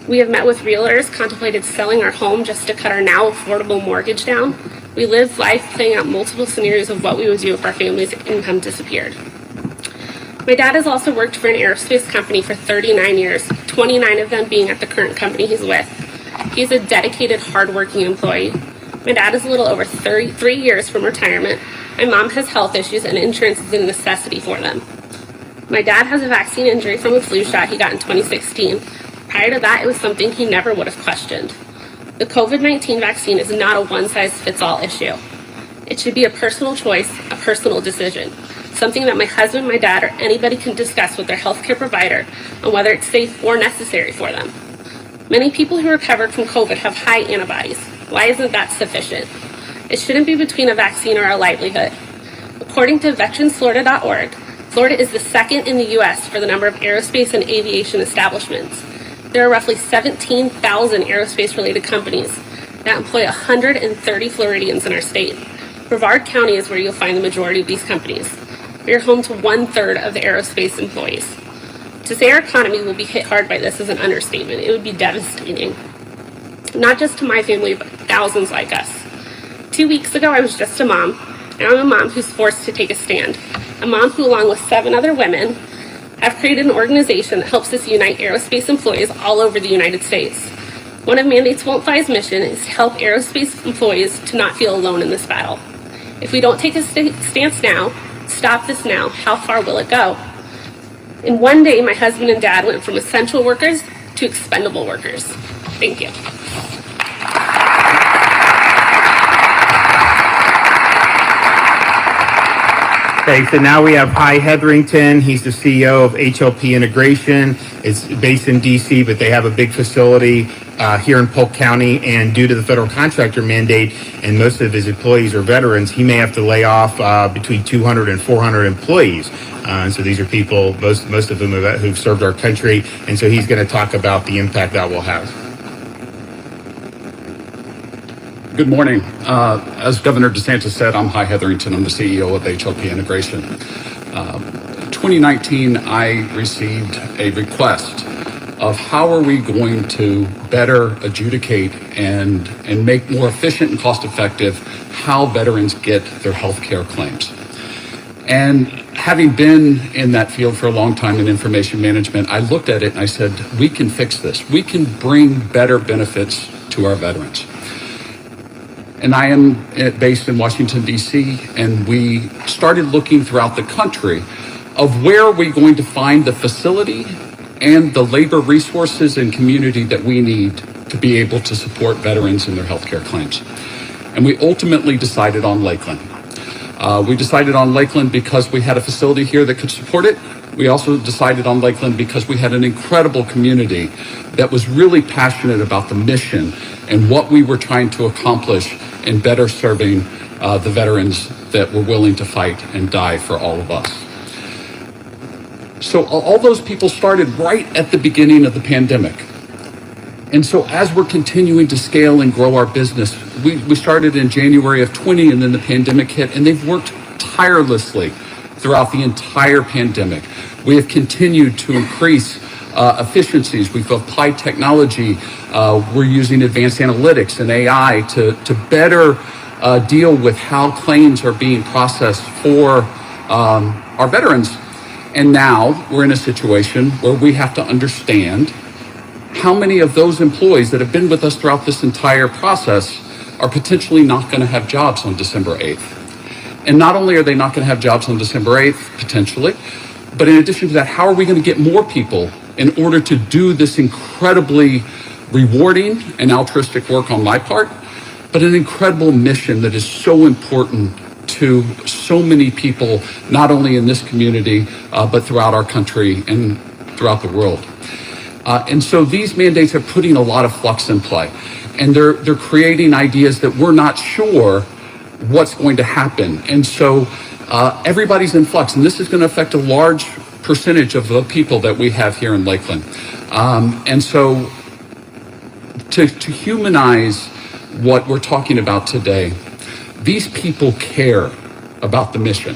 We have met with realtors, contemplated selling our home just to cut our now affordable mortgage down. We lived life playing out multiple scenarios of what we would do if our family's income disappeared. My dad has also worked for an aerospace company for 39 years, 29 of them being at the current company he's with. He's a dedicated, hardworking employee. My dad is a little over 33 years from retirement. My mom has health issues, and insurance is a necessity for them. My dad has a vaccine injury from a flu shot he got in 2016. Prior to that, it was something he never would have questioned. The COVID-19 vaccine is not a one-size-fits-all issue. It should be a personal choice, a personal decision. Something that my husband, my dad, or anybody can discuss with their healthcare provider on whether it's safe or necessary for them. Many people who recovered from COVID have high antibodies. Why isn't that sufficient? It shouldn't be between a vaccine or a livelihood. According to veteransflorida.org, Florida is the second in the U.S. for the number of aerospace and aviation establishments. There are roughly 17,000 aerospace-related companies that employ 130 Floridians in our state. Brevard County is where you'll find the majority of these companies. We are home to 1/3 of the aerospace employees. To say our economy will be hit hard by this is an understatement. It would be devastating. Not just to my family, but thousands like us. 2 weeks ago, I was just a mom, and I'm a mom who's forced to take a stand. A mom who, along with 7 other women, have created an organization that helps us unite aerospace employees all over the United States. One of Mandates Won't Fly's mission is to help aerospace employees to not feel alone in this battle. If we don't take a stance now, stop this now, how far will it go? In one day, my husband and dad went from essential workers to expendable workers. Thank you. Okay, so now we have Hy Hetherington. He's the CEO of HLP Integration. It's based in D.C., but they have a big facility here in Polk County. And due to the federal contractor mandate, and most of his employees are veterans, he may have to lay off between 200 and 400 employees. And so these are people, most of them who've served our country. And so he's going to talk about the impact that will have. Good morning. As Governor DeSantis said, I'm Hy Hetherington. I'm the CEO of HLP Integration. 2019, I received a request of how are we going to better adjudicate and make more efficient and cost-effective how veterans get their health care claims. And having been in that field for a long time in information management, I looked at it and I said, we can fix this. We can bring better benefits to our veterans. And I am based in Washington, D.C., and we started looking throughout the country of where are we going to find the facility and the labor resources and community that we need to be able to support veterans in their healthcare claims. And we ultimately decided on Lakeland. We decided on Lakeland because we had a facility here that could support it. We also decided on Lakeland because we had an incredible community that was really passionate about the mission and what we were trying to accomplish in better serving the veterans that were willing to fight and die for all of us. So all those people started right at the beginning of the pandemic. And so as we're continuing to scale and grow our business, we started in January of 20, and then the pandemic hit, and they've worked tirelessly throughout the entire pandemic. We have continued to increase efficiencies. We've applied technology. We're using advanced analytics and AI to better deal with how claims are being processed for our veterans. And now we're in a situation where we have to understand how many of those employees that have been with us throughout this entire process are potentially not going to have jobs on December 8th. And not only are they not going to have jobs on December 8th, potentially, but in addition to that, how are we going to get more people in order to do this incredibly rewarding and altruistic work on my part, but an incredible mission that is so important to so many people, not only in this community, but throughout our country and throughout the world. And so these mandates are putting a lot of flux in play, and they're creating ideas that we're not sure what's going to happen. And so everybody's in flux, and this is going to affect a large percentage of the people that we have here in Lakeland. And so to humanize what we're talking about today, these people care about the mission.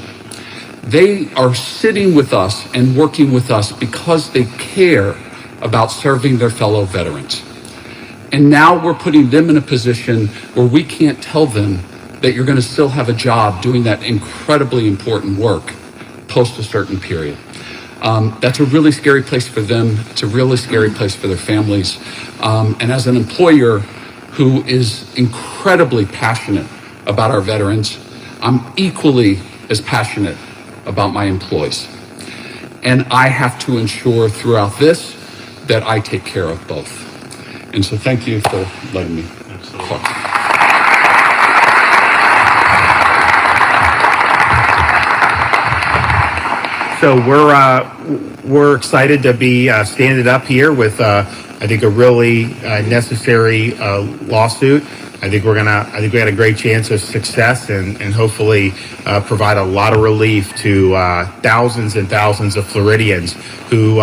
They are sitting with us and working with us because they care about serving their fellow veterans. And now we're putting them in a position where we can't tell them that you're going to still have a job doing that incredibly important work post a certain period. That's a really scary place for them. It's a really scary place for their families. And as an employer who is incredibly passionate about our veterans, I'm equally as passionate about my employees. And I have to ensure throughout this that I take care of both. And so thank you for letting me talk. So we're excited to be standing up here with I think a really necessary lawsuit. I think we had a great chance of success and hopefully provide a lot of relief to thousands and thousands of Floridians who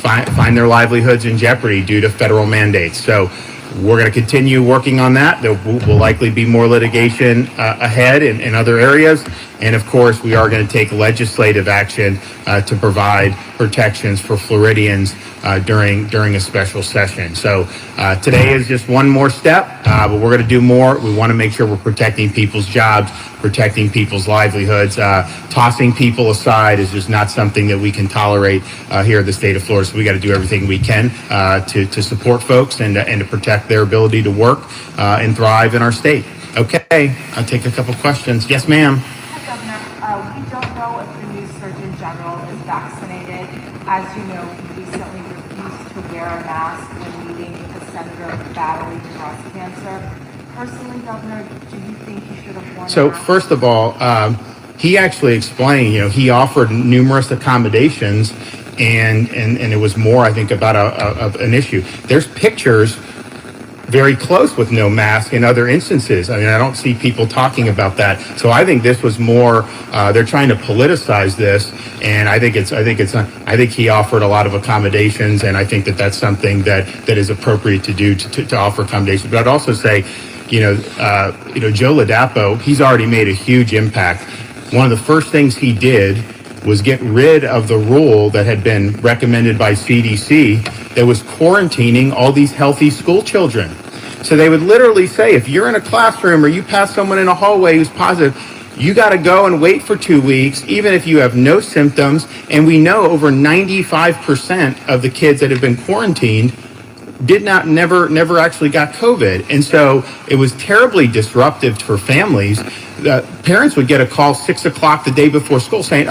find their livelihoods in jeopardy due to federal mandates. So we're going to continue working on that. There will likely be more litigation ahead in other areas. And of course, we are going to take legislative action to provide protections for Floridians during a special session. So today is just one more step, but we're going to do more. We want to make sure we're protecting people's jobs, protecting people's livelihoods. Tossing people aside is just not something that we can tolerate here in the state of Florida. So we got to do everything we can to support folks and to protect their ability to work and thrive in our state. Okay, I'll take a couple questions. Yes, ma'am. Hi, Governor. We don't know if the new Surgeon General is vaccinated. As you know, he recently refused to wear a mask when meeting with a senator battling breast cancer. Personally, Governor, do you think he should have worn a So mask? first of all, he actually explained, he offered numerous accommodations and it was more, I think, about an issue. There's pictures very close with no mask in other instances. I mean, I don't see people talking about that. So I think this was more, they're trying to politicize this. And I think he offered a lot of accommodations. And I think that that's something that is appropriate to do to offer accommodations. But I'd also say, Joe Ladapo, he's already made a huge impact. One of the first things he did was get rid of the rule that had been recommended by CDC that was quarantining all these healthy school children. So they would literally say, if you're in a classroom or you pass someone in a hallway who's positive, you got to go and wait for 2 weeks, even if you have no symptoms. And we know over 95% of the kids that have been quarantined never actually got COVID. And so it was terribly disruptive for families. Parents would get a call 6 o'clock the day before school saying,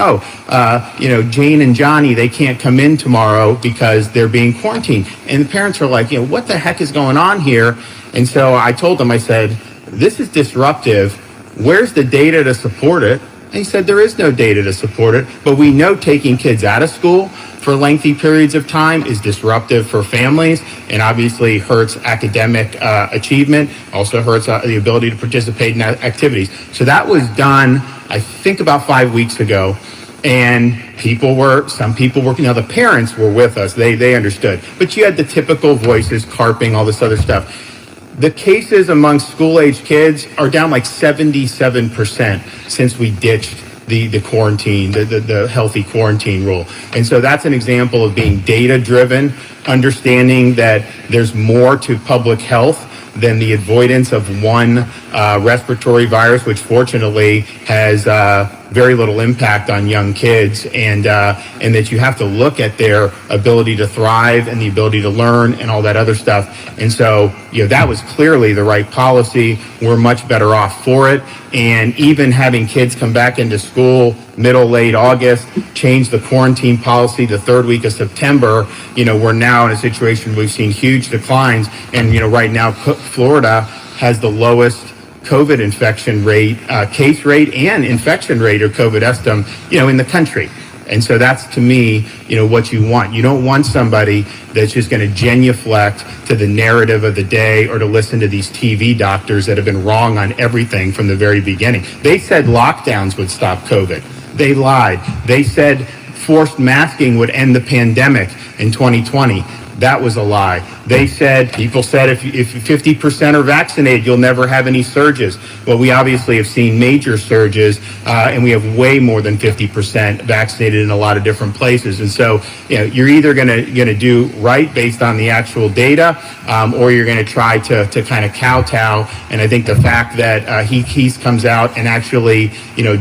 Jane and Johnny, they can't come in tomorrow because they're being quarantined. And the parents are like, what the heck is going on here? And so I told them, I said, this is disruptive. Where's the data to support it? And he said, there is no data to support it, but we know taking kids out of school for lengthy periods of time is disruptive for families and obviously hurts academic achievement, also hurts the ability to participate in activities. So that was done, I think, about 5 weeks ago. And some people were, the parents were with us. They understood. But you had the typical voices, carping, all this other stuff. The cases among school-age kids are down like 77% since we ditched the quarantine, the healthy quarantine rule. And so that's an example of being data driven, understanding that there's more to public health than the avoidance of one respiratory virus, which fortunately has very little impact on young kids, and that you have to look at their ability to thrive and the ability to learn and all that other stuff. And so, that was clearly the right policy. We're much better off for it. And even having kids come back into school late August, change the quarantine policy the third week of September, we're now in a situation we've seen huge declines. And, right now, Florida has the lowest COVID infection rate, case rate, and infection rate, or COVID estimate, in the country. And so that's, to me, what you want. You don't want somebody that's just going to genuflect to the narrative of the day or to listen to these TV doctors that have been wrong on everything from the very beginning. They said lockdowns would stop COVID. They lied. They said forced masking would end the pandemic in 2020. That was a lie. People said if 50% are vaccinated, you'll never have any surges. Well, we obviously have seen major surges, and we have way more than 50% vaccinated in a lot of different places. And so, you're either going to do right based on the actual data, or you're going to try to kind of kowtow. And I think the fact that he comes out and actually,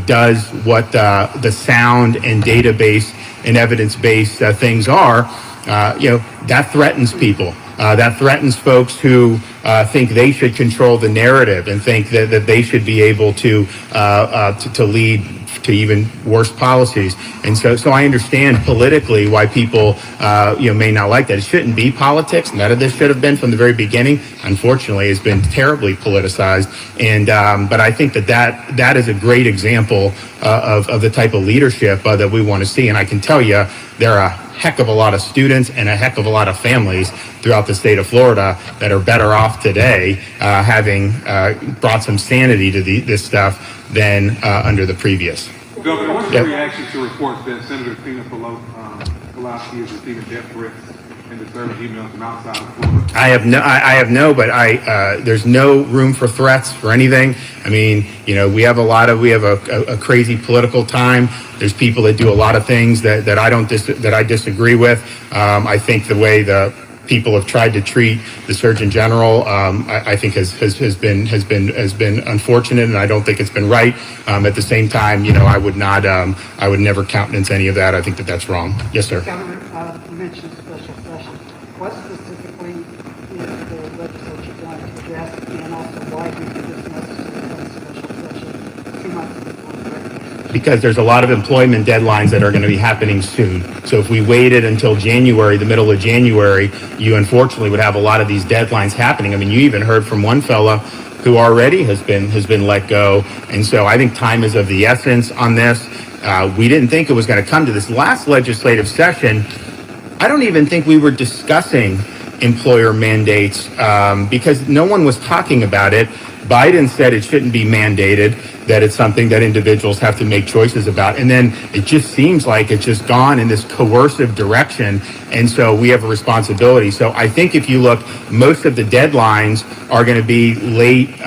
does what the sound and database and evidence-based things are, that threatens people. That threatens folks who think they should control the narrative and think that they should be able to lead to even worse policies. And so I understand politically why people may not like that. It shouldn't be politics. None of this should have been from the very beginning. Unfortunately, it's been terribly politicized. And but I think that is a great example of the type of leadership that we want to see. And I can tell you, there are a heck of a lot of students and a heck of a lot of families throughout the state of Florida that are better off today, having brought some sanity to this stuff than under the previous. Governor, what's your reaction to reports that Senator Tina Pelosi is receiving death threats and disturbing emails from outside of Florida? There's no room for threats for anything. I mean, we have a crazy political time. There's people that do a lot of things that I disagree with. I think the way the people have tried to treat the Surgeon General, I think has been unfortunate, and I don't think it's been right. At the same time, I would never countenance any of that. I think that's wrong. Yes, sir. Governor, you mentioned special session. What specifically is the legislature going to address, and also why do you think it's necessary to have a special session 2 months before the regular? Because there's a lot of employment deadlines that are going to be happening soon. So if we waited until January, the middle of January, you unfortunately would have a lot of these deadlines happening. I mean, you even heard from one fella who already has been let go. And so I think time is of the essence on this. We didn't think it was going to come to this last legislative session. I don't even think we were discussing employer mandates because no one was talking about it. Biden said it shouldn't be mandated, that it's something that individuals have to make choices about. And then it just seems like it's just gone in this coercive direction. And so we have a responsibility. So I think if you look, most of the deadlines are going to be late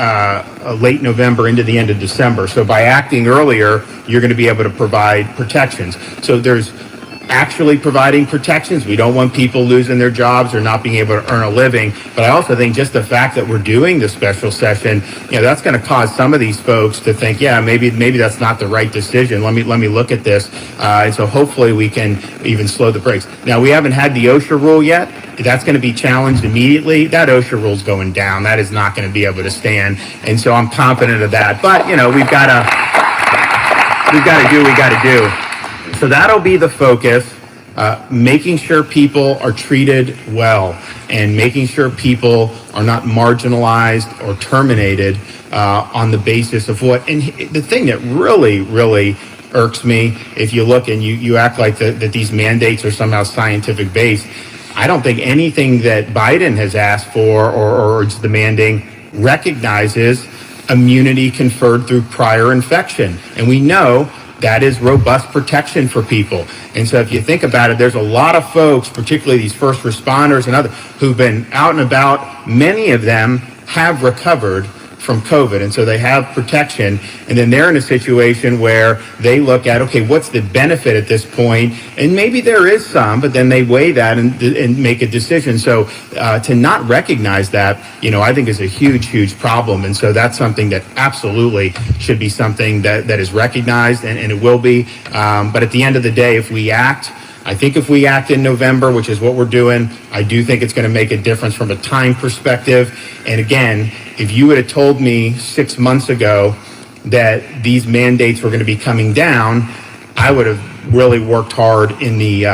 November into the end of December. So by acting earlier, you're going to be able to provide protections. So there's actually providing protections. We don't want people losing their jobs or not being able to earn a living. But I also think just the fact that we're doing the special session, that's going to cause some of these folks to think, maybe that's not the right decision. Let me look at this. And so hopefully we can even slow the brakes. Now, we haven't had the OSHA rule yet. That's going to be challenged immediately. That OSHA rule's going down. That is not going to be able to stand. And so I'm confident of that. But, we've got to do what we got to do. So that'll be the focus, making sure people are treated well and making sure people are not marginalized or terminated on the basis of what. And the thing that really, really irks me, if you look and you act like that these mandates are somehow scientific based, I don't think anything that Biden has asked for or is demanding recognizes immunity conferred through prior infection. And we know that is robust protection for people. And so if you think about it, there's a lot of folks, particularly these first responders and others, who've been out and about. Many of them have recovered from COVID. And so they have protection. And then they're in a situation where they look at, okay, what's the benefit at this point? And maybe there is some, but then they weigh that and make a decision. So to not recognize that, I think is a huge, huge problem. And so that's something that absolutely should be something that is recognized, and it will be. But at the end of the day, if we act in November, which is what we're doing, I do think it's going to make a difference from a time perspective. And again, if you would have told me 6 months ago that these mandates were going to be coming down, I would have really worked hard in the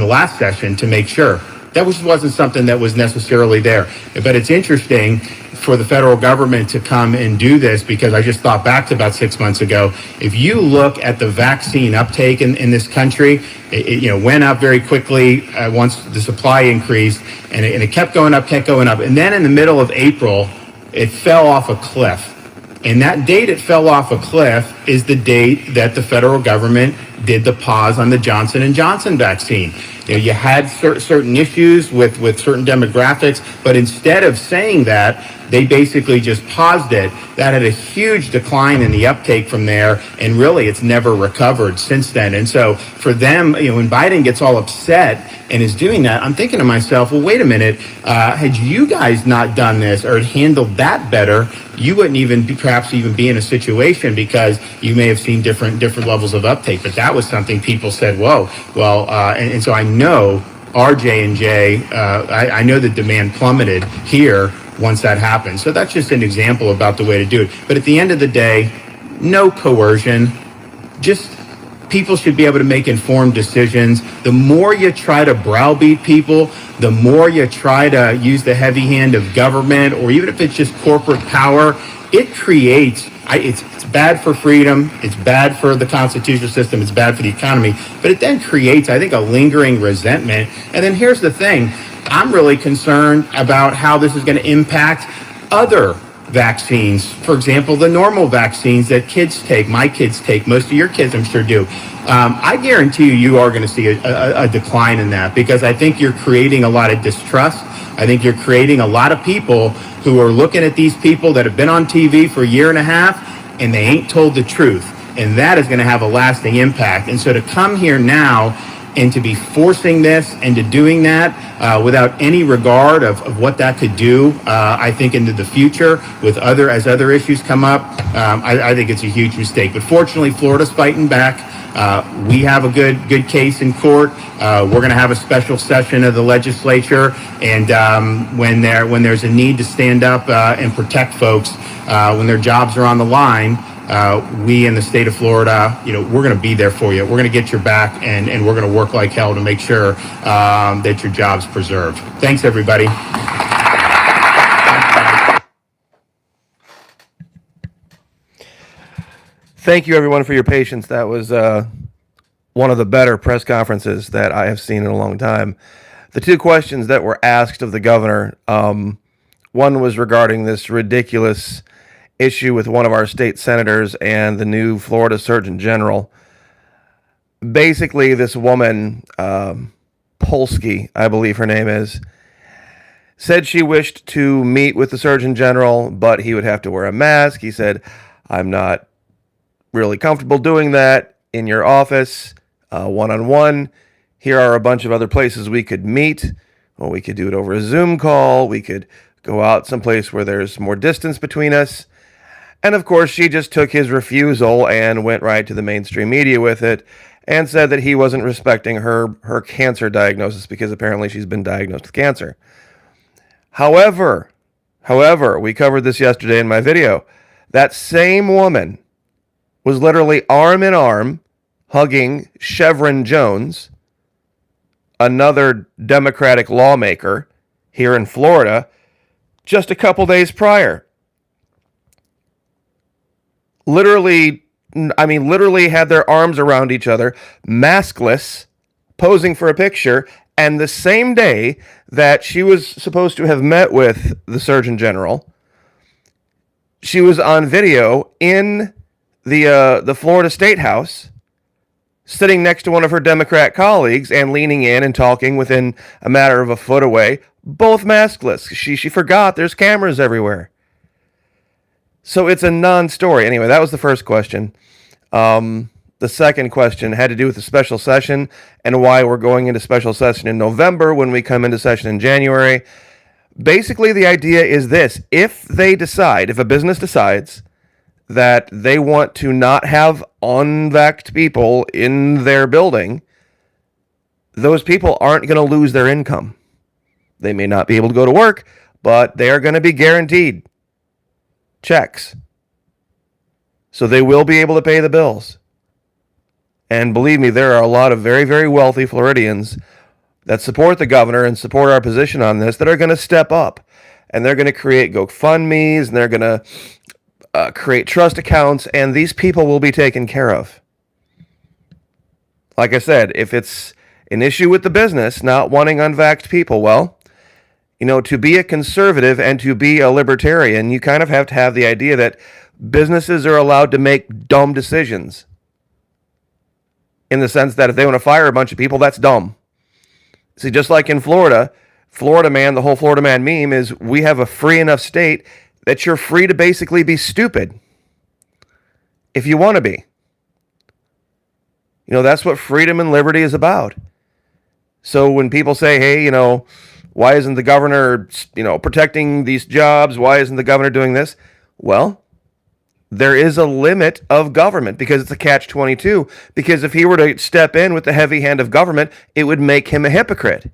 last session to make sure. That wasn't something that was necessarily there. But it's interesting for the federal government to come and do this, because I just thought back to about 6 months ago. If you look at the vaccine uptake in this country, it went up very quickly once the supply increased, and it kept going up. And then in the middle of April, it fell off a cliff. And that date it fell off a cliff is the date that the federal government did the pause on the Johnson & Johnson vaccine. You had certain issues with certain demographics, but instead of saying that, they basically just paused it. That had a huge decline in the uptake from there, and really it's never recovered since then. And so for them, when Biden gets all upset and is doing that, I'm thinking to myself, well, wait a minute, had you guys not done this or handled that better, you wouldn't perhaps even be in a situation, because you may have seen different levels of uptake. But that was something people said, whoa, well, and so I know our J&J, I know the demand plummeted here once that happened. So that's just an example about the way to do it. But at the end of the day, no coercion, just people should be able to make informed decisions. The more you try to browbeat people, the more you try to use the heavy hand of government, or even if it's just corporate power, it creates, it's bad for freedom, it's bad for the constitutional system, it's bad for the economy, but it then creates, I think, a lingering resentment. And then here's the thing, I'm really concerned about how this is going to impact other vaccines. For example, the normal vaccines that kids take, my kids take, most of your kids I'm sure do. I guarantee you are going to see a decline in that, because I think you're creating a lot of distrust. I think you're creating a lot of people who are looking at these people that have been on TV for a year and a half, and they ain't told the truth. And that is going to have a lasting impact. And so to come here now and to be forcing this and to doing that without any regard of what that could do, I think into the future as other issues come up, I think it's a huge mistake. But fortunately, Florida's fighting back. We have a good case in court. We're going to have a special session of the legislature, and when there's a need to stand up and protect folks when their jobs are on the line, we in the state of Florida, we're going to be there for you. We're going to get your back, and we're going to work like hell to make sure that your job's preserved. Thanks, everybody. Thank you, everyone, for your patience. That was one of the better press conferences that I have seen in a long time. The two questions that were asked of the governor, one was regarding this ridiculous issue with one of our state senators and the new Florida Surgeon General. Basically, this woman, Polsky, I believe her name is, said she wished to meet with the Surgeon General, but he would have to wear a mask. He said, I'm not really comfortable doing that in your office, one-on-one. Here are a bunch of other places we could meet. Well, we could do it over a Zoom call. We could go out someplace where there's more distance between us. And of course, she just took his refusal and went right to the mainstream media with it and said that he wasn't respecting her cancer diagnosis, because apparently she's been diagnosed with cancer. However, we covered this yesterday in my video. That same woman was literally arm in arm hugging Chevron Jones, another Democratic lawmaker here in Florida, just a couple days prior. Literally had their arms around each other, maskless, posing for a picture, and the same day that she was supposed to have met with the Surgeon General, she was on video in the Florida State House, sitting next to one of her Democrat colleagues and leaning in and talking within a matter of a foot away, both maskless. She forgot there's cameras everywhere. So it's a non-story. Anyway, that was the first question. The second question had to do with the special session and why we're going into special session in November when we come into session in January. Basically, the idea is this. If a business decides that they want to not have unvaxxed people in their building, those people aren't going to lose their income. They may not be able to go to work, but they are going to be guaranteed checks. So they will be able to pay the bills. And believe me, there are a lot of very, very wealthy Floridians that support the governor and support our position on this that are going to step up. And they're going to create GoFundMes, and they're going to create trust accounts, and these people will be taken care of. Like I said, if it's an issue with the business not wanting unvaxxed people, well, to be a conservative and to be a libertarian, you kind of have to have the idea that businesses are allowed to make dumb decisions. In the sense that if they want to fire a bunch of people, that's dumb. See, just like in Florida, the whole Florida man meme is we have a free enough state that you're free to basically be stupid if you want to be. That's what freedom and liberty is about. So when people say, hey, why isn't the governor, protecting these jobs? Why isn't the governor doing this? Well, there is a limit of government because it's a catch-22. Because if he were to step in with the heavy hand of government, it would make him a hypocrite.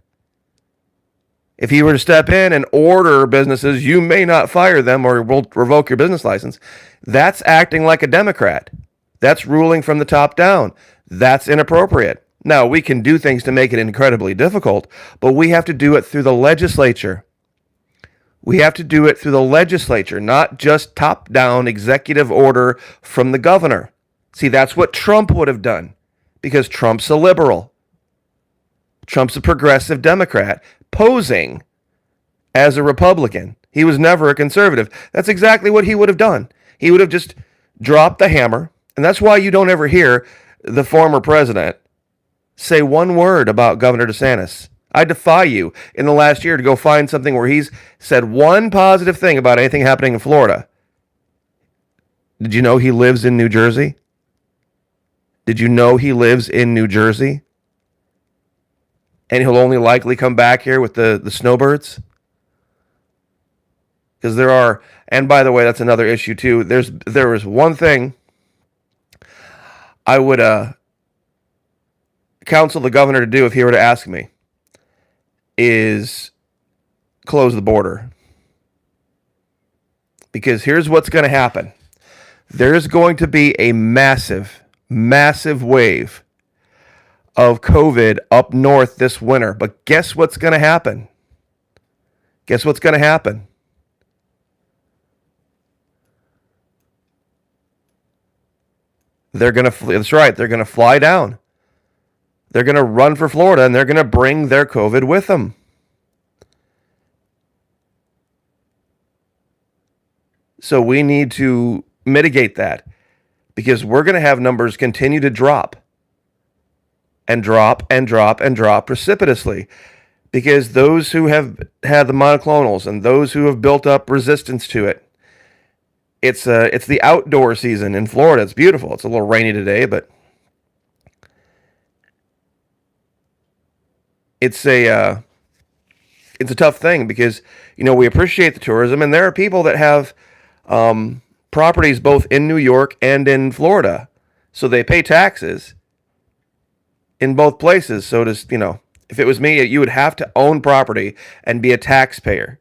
If he were to step in and order businesses, you may not fire them or we'll revoke your business license. That's acting like a Democrat. That's ruling from the top down. That's inappropriate. Now, we can do things to make it incredibly difficult, but we have to do it through the legislature. We have to do it through the legislature, not just top-down executive order from the governor. See, that's what Trump would have done, because Trump's a liberal. Trump's a progressive Democrat, posing as a Republican. He was never a conservative. That's exactly what he would have done. He would have just dropped the hammer, and that's why you don't ever hear the former president say one word about Governor DeSantis. I defy you in the last year to go find something where he's said one positive thing about anything happening in Florida. Did you know he lives in New Jersey? Did you know he lives in New Jersey? And he'll only likely come back here with the snowbirds? Because there are, and by the way, that's another issue too. There is one thing I would counsel the governor to do if he were to ask me, is close the border. Because here's what's going to happen. There's going to be a massive, massive wave of COVID up north this winter. But guess what's going to happen? Guess what's going to happen? They're going to, that's right, they're going to fly down. They're going to run for Florida, and they're going to bring their COVID with them. So we need to mitigate that, because we're going to have numbers continue to drop and drop and drop and drop precipitously, because those who have had the monoclonals and those who have built up resistance to it, it's the outdoor season in Florida. It's beautiful. It's a little rainy today, but it's a tough thing, because we appreciate the tourism, and there are people that have properties both in New York and in Florida, so they pay taxes in both places. So does, if it was me, you would have to own property and be a taxpayer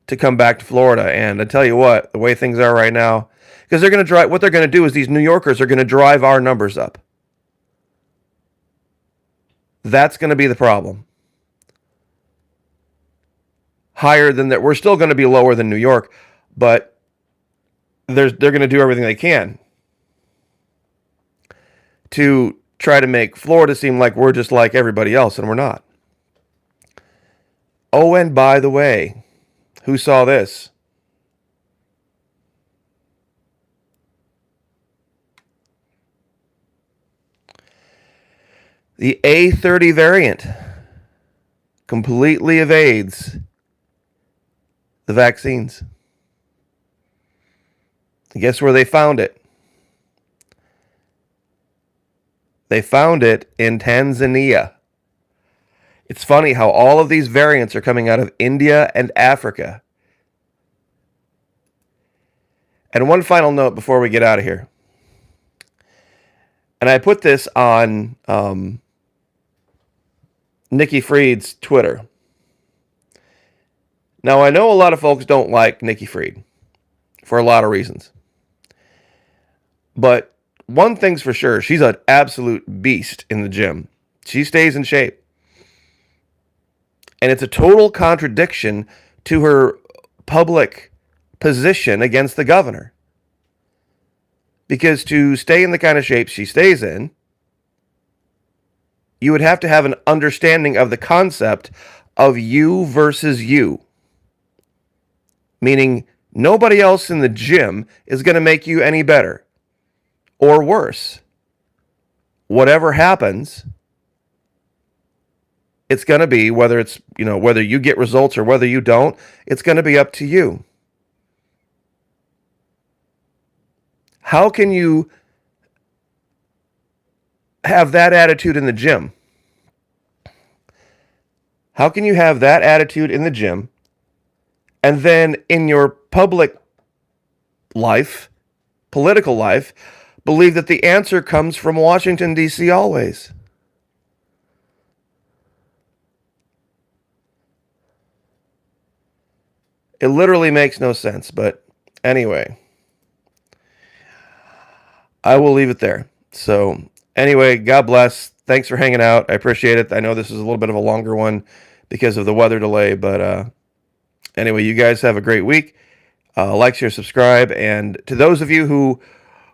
to come back to Florida. And I tell you what, the way things are right now, because they're going to drive, what they're going to do is these New Yorkers are going to drive our numbers up. That's going to be the problem. Higher than that. We're still going to be lower than New York, but they're going to do everything they can to try to make Florida seem like we're just like everybody else, and we're not. Oh, and by the way, who saw this? The A30 variant completely evades the vaccines. Guess where they found it? They found it in Tanzania. It's funny how all of these variants are coming out of India and Africa. And one final note before we get out of here. And I put this on Nikki Fried's Twitter. Now, I know a lot of folks don't like Nikki Fried for a lot of reasons. But one thing's for sure, she's an absolute beast in the gym. She stays in shape. And it's a total contradiction to her public position against the governor. Because to stay in the kind of shape she stays in, you would have to have an understanding of the concept of you versus you. Meaning, nobody else in the gym is going to make you any better or worse. Whatever happens, it's going to be, whether it's, whether you get results or whether you don't, it's going to be up to you. How can you have that attitude in the gym? How can you have that attitude in the gym and then in your public life, political life, believe that the answer comes from Washington, D.C. always? It literally makes no sense, but anyway, I will leave it there. So anyway, God bless. Thanks for hanging out. I appreciate it. I know this is a little bit of a longer one because of the weather delay, but anyway, you guys have a great week. Like, share, subscribe. And to those of you who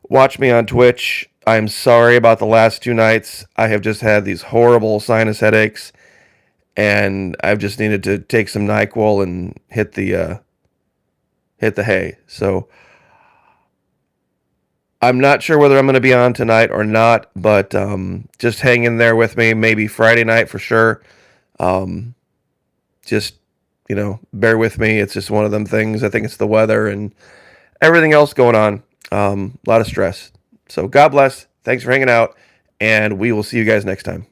watch me on Twitch, I'm sorry about the last 2 nights. I have just had these horrible sinus headaches, and I've just needed to take some NyQuil and hit the hay. So I'm not sure whether I'm going to be on tonight or not, but just hang in there with me. Maybe Friday night for sure. Just, bear with me. It's just one of them things. I think it's the weather and everything else going on. A lot of stress. So God bless. Thanks for hanging out, and we will see you guys next time.